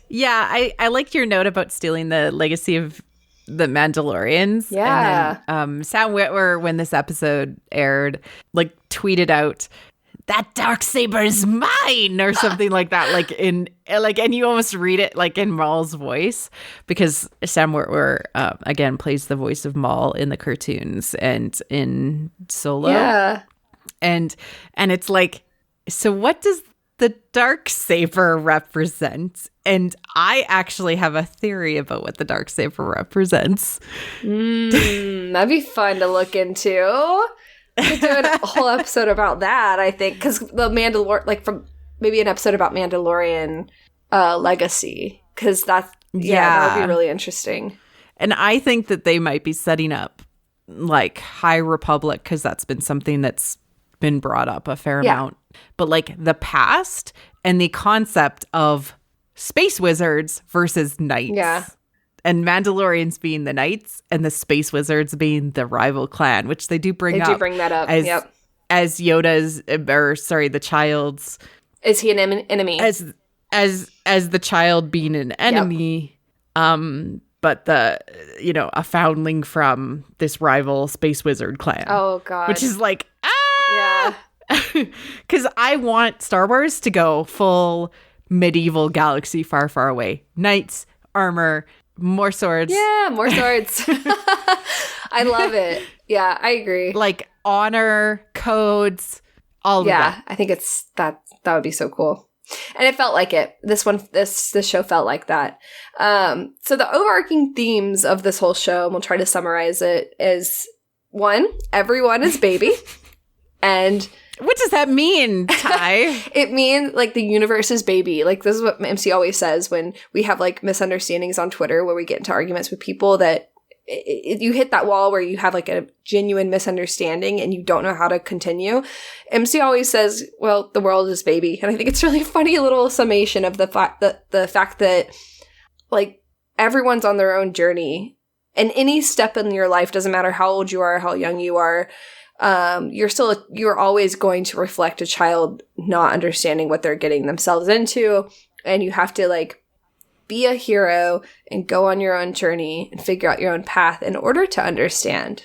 Yeah, I liked your note about stealing the legacy of the Mandalorians. Yeah. And then Sam Witwer, when this episode aired, like tweeted out, "That Darksaber is mine," or something like that, and you almost read it like in Maul's voice, because Sam Witwer again plays the voice of Maul in the cartoons and in Solo. Yeah. And it's like, so what does the Darksaber represent? And I actually have a theory about what the Darksaber represents. That'd be fun to look into. We could do a whole episode about that, I think, because the from maybe an episode about Mandalorian legacy, because that would be really interesting. And I think that they might be setting up like High Republic, because that's been something that's been brought up a fair amount. But like the past and the concept of space wizards versus knights. Yeah. And Mandalorians being the knights and the space wizards being the rival clan, which they do bring up. They do bring that up, as Yoda's, the child's. Is he an enemy? As the child being an enemy, but a foundling from this rival space wizard clan. Oh God. Which is like, yeah. Because I want Star Wars to go full medieval galaxy far, far away. Knights, armor, more swords. Yeah, more swords. I love it. Yeah, I agree. Like honor, codes, all of that. Yeah, I think that would be so cool. And it felt like it. This show felt like that. So the overarching themes of this whole show, and we'll try to summarize it, is 1, everyone is baby. And what does that mean, Ty? It means like the universe is baby. Like this is what MC always says when we have like misunderstandings on Twitter where we get into arguments with people that you hit that wall where you have like a genuine misunderstanding and you don't know how to continue. MC always says, well, the world is baby. And I think it's really funny little summation of the fact that like everyone's on their own journey, and any step in your life, doesn't matter how old you are, how young you are, you're always going to reflect a child not understanding what they're getting themselves into. And you have to like be a hero and go on your own journey and figure out your own path in order to understand,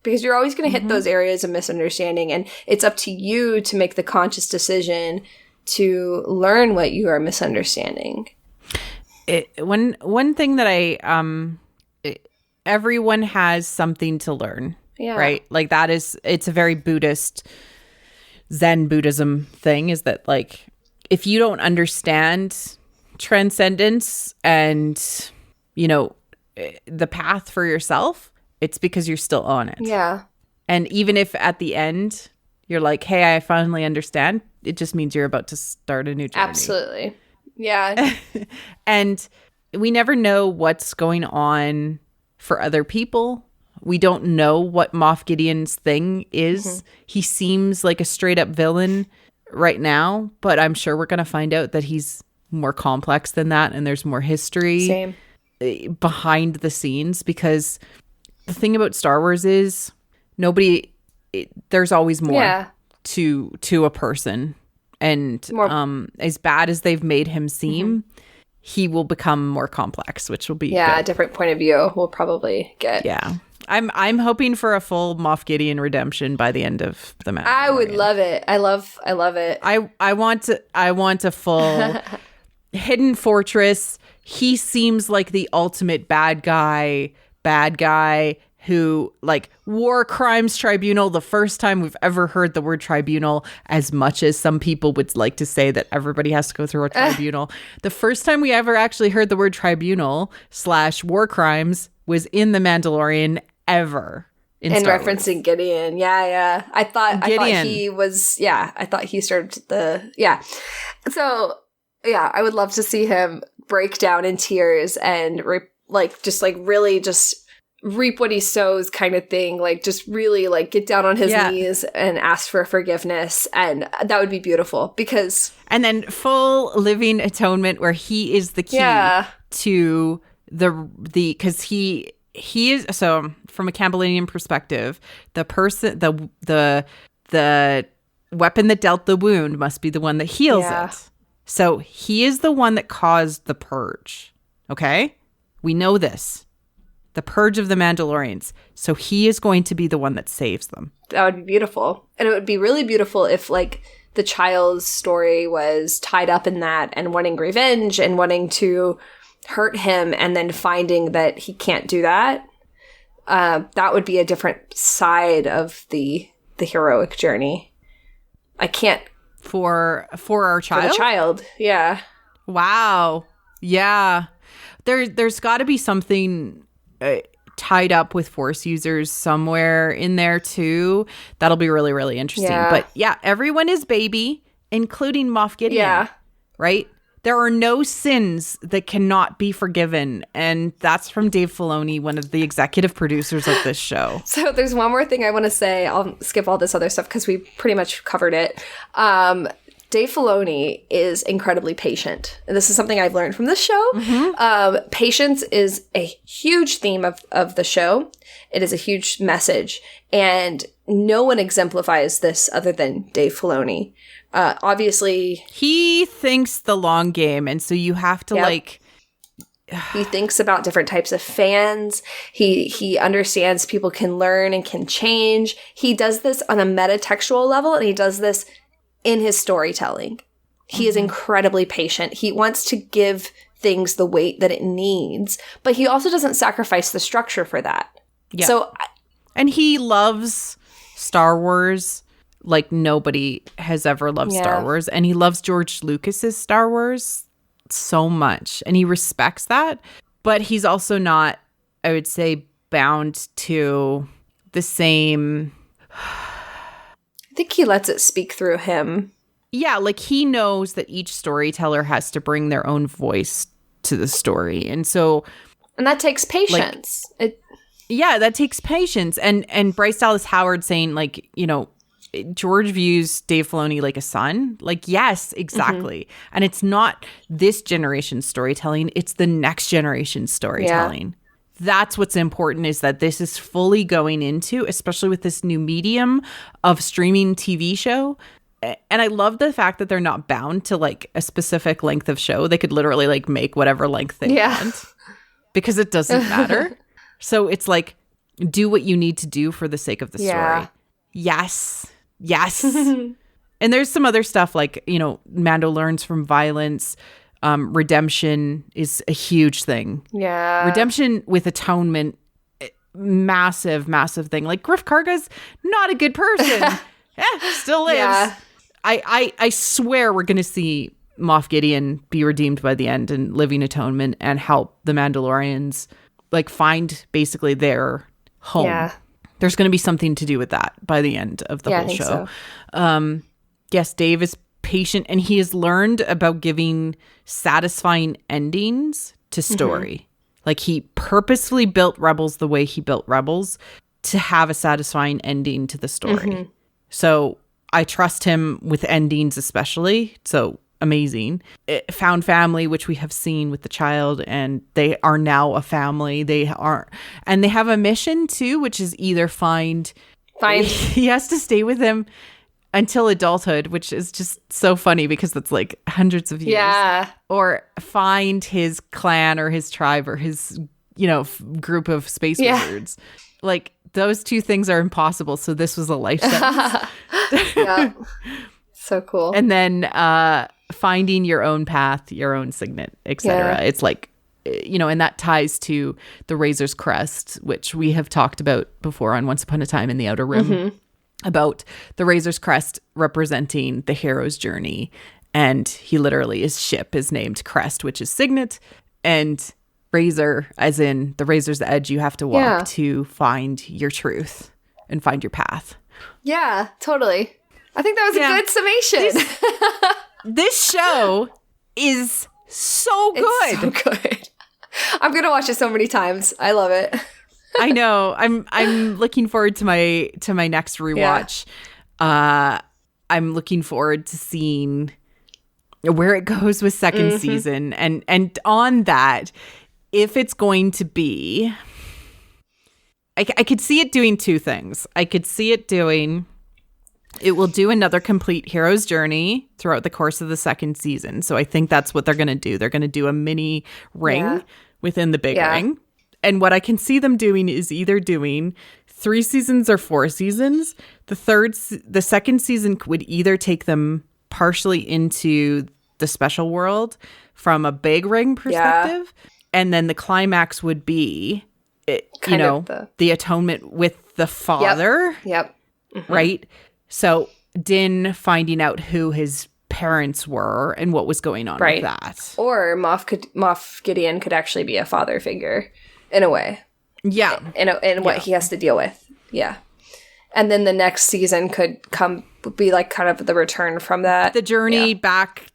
because you're always going to hit those areas of misunderstanding, and it's up to you to make the conscious decision to learn what you are misunderstanding. One thing that everyone has something to learn. Yeah. Right. Like it's a very Buddhist, Zen Buddhism thing, is that like, if you don't understand transcendence and, you know, the path for yourself, it's because you're still on it. Yeah. And even if at the end you're like, hey, I finally understand, it just means you're about to start a new journey. Absolutely. Yeah. And we never know what's going on for other people. We don't know what Moff Gideon's thing is. Mm-hmm. He seems like a straight up villain right now, but I'm sure we're going to find out that he's more complex than that, and there's more history behind the scenes, because the thing about Star Wars is there's always more to a person, and as bad as they've made him seem, he will become more complex, which will be good. A different point of view we'll probably get. Yeah. I'm hoping for a full Moff Gideon redemption by the end of the match. I would love it. I love it. I want a full Hidden Fortress. He seems like the ultimate bad guy who, like, War Crimes Tribunal, the first time we've ever heard the word tribunal, as much as some people would like to say that everybody has to go through a tribunal. The first time we ever actually heard the word tribunal / war crimes was in The Mandalorian ever. In referencing Gideon. Yeah. I thought he was, I thought he started So, yeah, I would love to see him break down in tears and really just reap what he sows kind of thing. Like, just really like get down on his knees and ask for forgiveness. And that would be beautiful, because... And then full living atonement, where he is the key to because he is, so from a Campbellian perspective, the person, the weapon that dealt the wound must be the one that heals it. So he is the one that caused the purge. Okay? We know this. The purge of the Mandalorians. So he is going to be the one that saves them. That would be beautiful. And it would be really beautiful if, like, the child's story was tied up in that, and wanting revenge and wanting to hurt him, and then finding that he can't do that. That would be a different side of the heroic journey. I can't... For our child? For the child, yeah. Wow. Yeah. There's got to be something tied up with Force users somewhere in there too. That'll be really, really interesting. Yeah. But yeah, everyone is baby, including Moff Gideon. Yeah. Right? There are no sins that cannot be forgiven. And that's from Dave Filoni, one of the executive producers of this show. So there's one more thing I want to say. I'll skip all this other stuff because we pretty much covered it. Dave Filoni is incredibly patient. And this is something I've learned from this show. Mm-hmm. Patience is a huge theme of the show. It is a huge message. And no one exemplifies this other than Dave Filoni. Obviously, he thinks the long game, and so you have to He thinks about different types of fans. He understands people can learn and can change. He does this on a metatextual level, and he does this in his storytelling. He is incredibly patient. He wants to give things the weight that it needs, but he also doesn't sacrifice the structure for that. Yeah. And he loves Star Wars like nobody has ever loved Star Wars. And he loves George Lucas's Star Wars so much, and he respects that, but he's also not, I would say, bound to the same. I think he lets it speak through him. Yeah, like he knows that each storyteller has to bring their own voice to the story, and that takes patience. That takes patience. And Bryce Dallas Howard saying, like, you know, George views Dave Filoni like a son. Like, yes, exactly. And it's not this generation's storytelling. It's the next generation's storytelling. Yeah. That's what's important, is that this is fully going into, especially with this new medium of streaming TV show. And I love the fact that they're not bound to like a specific length of show. They could literally like make whatever length they want, because it doesn't matter. So it's like, do what you need to do for the sake of the story. Yes. And there's some other stuff like, you know, Mando learns from violence. Redemption is a huge thing. Yeah. Redemption with atonement, massive thing. Like Griff Karga's not a good person. Still lives. Yeah. I swear we're going to see Moff Gideon be redeemed by the end and living atonement and help the Mandalorians like find basically their home. Yeah. There's going to be something to do with that by the end of the whole show. So. Yes, Dave is patient, and he has learned about giving satisfying endings to story. Like he purposefully built Rebels the way he built Rebels to have a satisfying ending to the story. So I trust him with endings especially. So amazing. Found family, which we have seen with the child, and they are now a family. And they have a mission too, which is either find he has to stay with him until adulthood, which is just so funny because that's like hundreds of years. Yeah. Or find his clan or his tribe or his, you know, group of space wizards. Like those two things are impossible. So this was a life sentence. Yeah. So cool. And then finding your own path, your own signet, etc. Yeah. It's like, you know, and that ties to the Razor's Crest, which we have talked about before on Once Upon a Time in the Outer Rim, about the Razor's Crest representing the hero's journey. And he literally, his ship is named Crest, which is signet, and razor, as in the razor's edge you have to walk to find your truth and find your path. Yeah, totally. I think that was a good summation. This show is so good. It's so good. I'm going to watch it so many times. I love it. I know. I'm looking forward to my next rewatch. Yeah. I'm looking forward to seeing where it goes with second season. And on that, if it's going to be, I could see it doing two things. I could see it will do another complete hero's journey throughout the course of the second season. So I think that's what they're going to do. They're going to do a mini ring within the big ring. And what I can see them doing is either doing 3 seasons or 4 seasons. The second season would either take them partially into the special world from a big ring perspective. And then the climax would be, the atonement with the father. Yep. Right? So Din finding out who his parents were and what was going on with that. Or Moff Gideon could actually be a father figure in a way. Yeah. In what he has to deal with. Yeah. And then the next season could be like kind of the return from that. The journey back,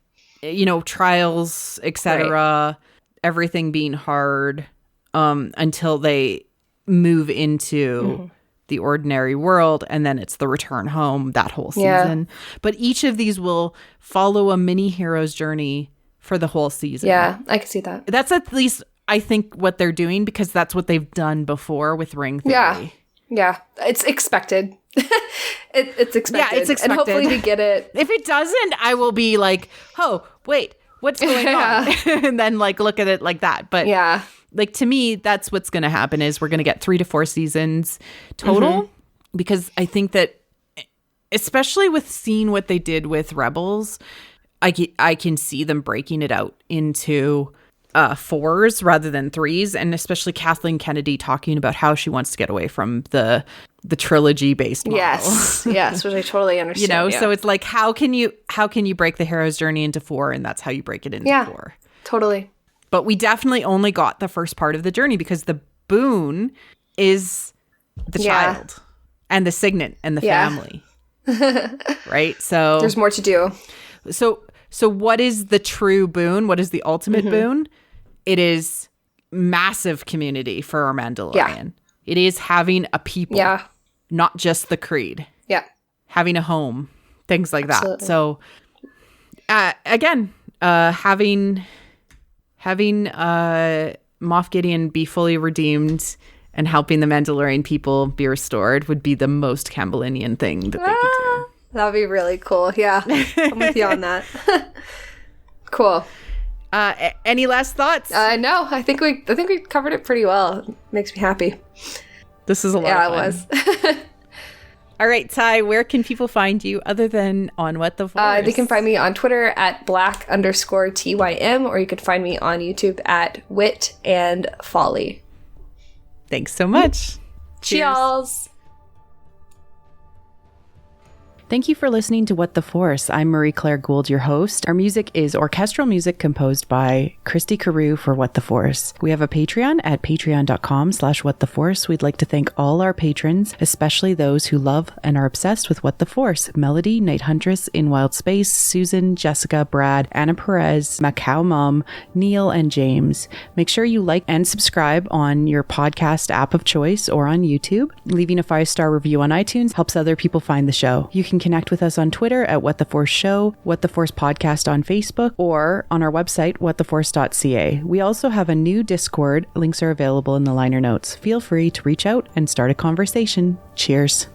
trials, etc. Everything being hard until they move into the ordinary world, and then it's the return home that whole season. But each of these will follow a mini hero's journey for the whole season. Yeah, I can see that. That's at least, I think, what they're doing, because that's what they've done before with Ring Theory. Yeah. It's expected. It's expected. Yeah, it's expected. And hopefully we get it. If it doesn't, I will be like, oh, wait, what's going on? And then like look at it like that. But yeah, like to me, that's what's going to happen is we're going to get 3 to 4 seasons total, because I think that especially with seeing what they did with Rebels, I can see them breaking it out into 4s rather than 3s, and especially Kathleen Kennedy talking about how she wants to get away from the trilogy based model. Yes, which I totally understand. You know, so it's like how can you break the hero's journey into 4, and that's how you break it into 4. Totally. But we definitely only got the first part of the journey because the boon is the child and the signet and the family. Right? So there's more to do. So what is the true boon? What is the ultimate boon? It is massive community for our Mandalorian. Yeah. It is having a people, not just the creed. Yeah. Having a home, things like that. So again, having Moff Gideon be fully redeemed and helping the Mandalorian people be restored would be the most Campbellian thing that they could do. That'd be really cool. Yeah, I'm with you on that. Cool. Any last thoughts? No, I think we covered it pretty well. It makes me happy. This is a lot of fun. Yeah, it was. All right, Ty, where can people find you other than on What the Force? They can find me on Twitter at black_TYM, or you could find me on YouTube at Wit and Folly. Thanks so much. Cheers. Thank you for listening to What the Force. I'm Marie-Claire Gould, your host. Our music is orchestral music composed by Christy Carew for What the Force. We have a Patreon at patreon.com/whattheforce. We'd like to thank all our patrons, especially those who love and are obsessed with What the Force. Melody, Night Huntress, In Wild Space, Susan, Jessica, Brad, Anna Perez, Macau Mom, Neil, and James. Make sure you like and subscribe on your podcast app of choice or on YouTube. Leaving a 5-star review on iTunes helps other people find the show. You can connect with us on Twitter at What the Force Show, What the Force Podcast on Facebook, or on our website, whattheforce.ca. We also have a new Discord. Links are available in the liner notes. Feel free to reach out and start a conversation. Cheers.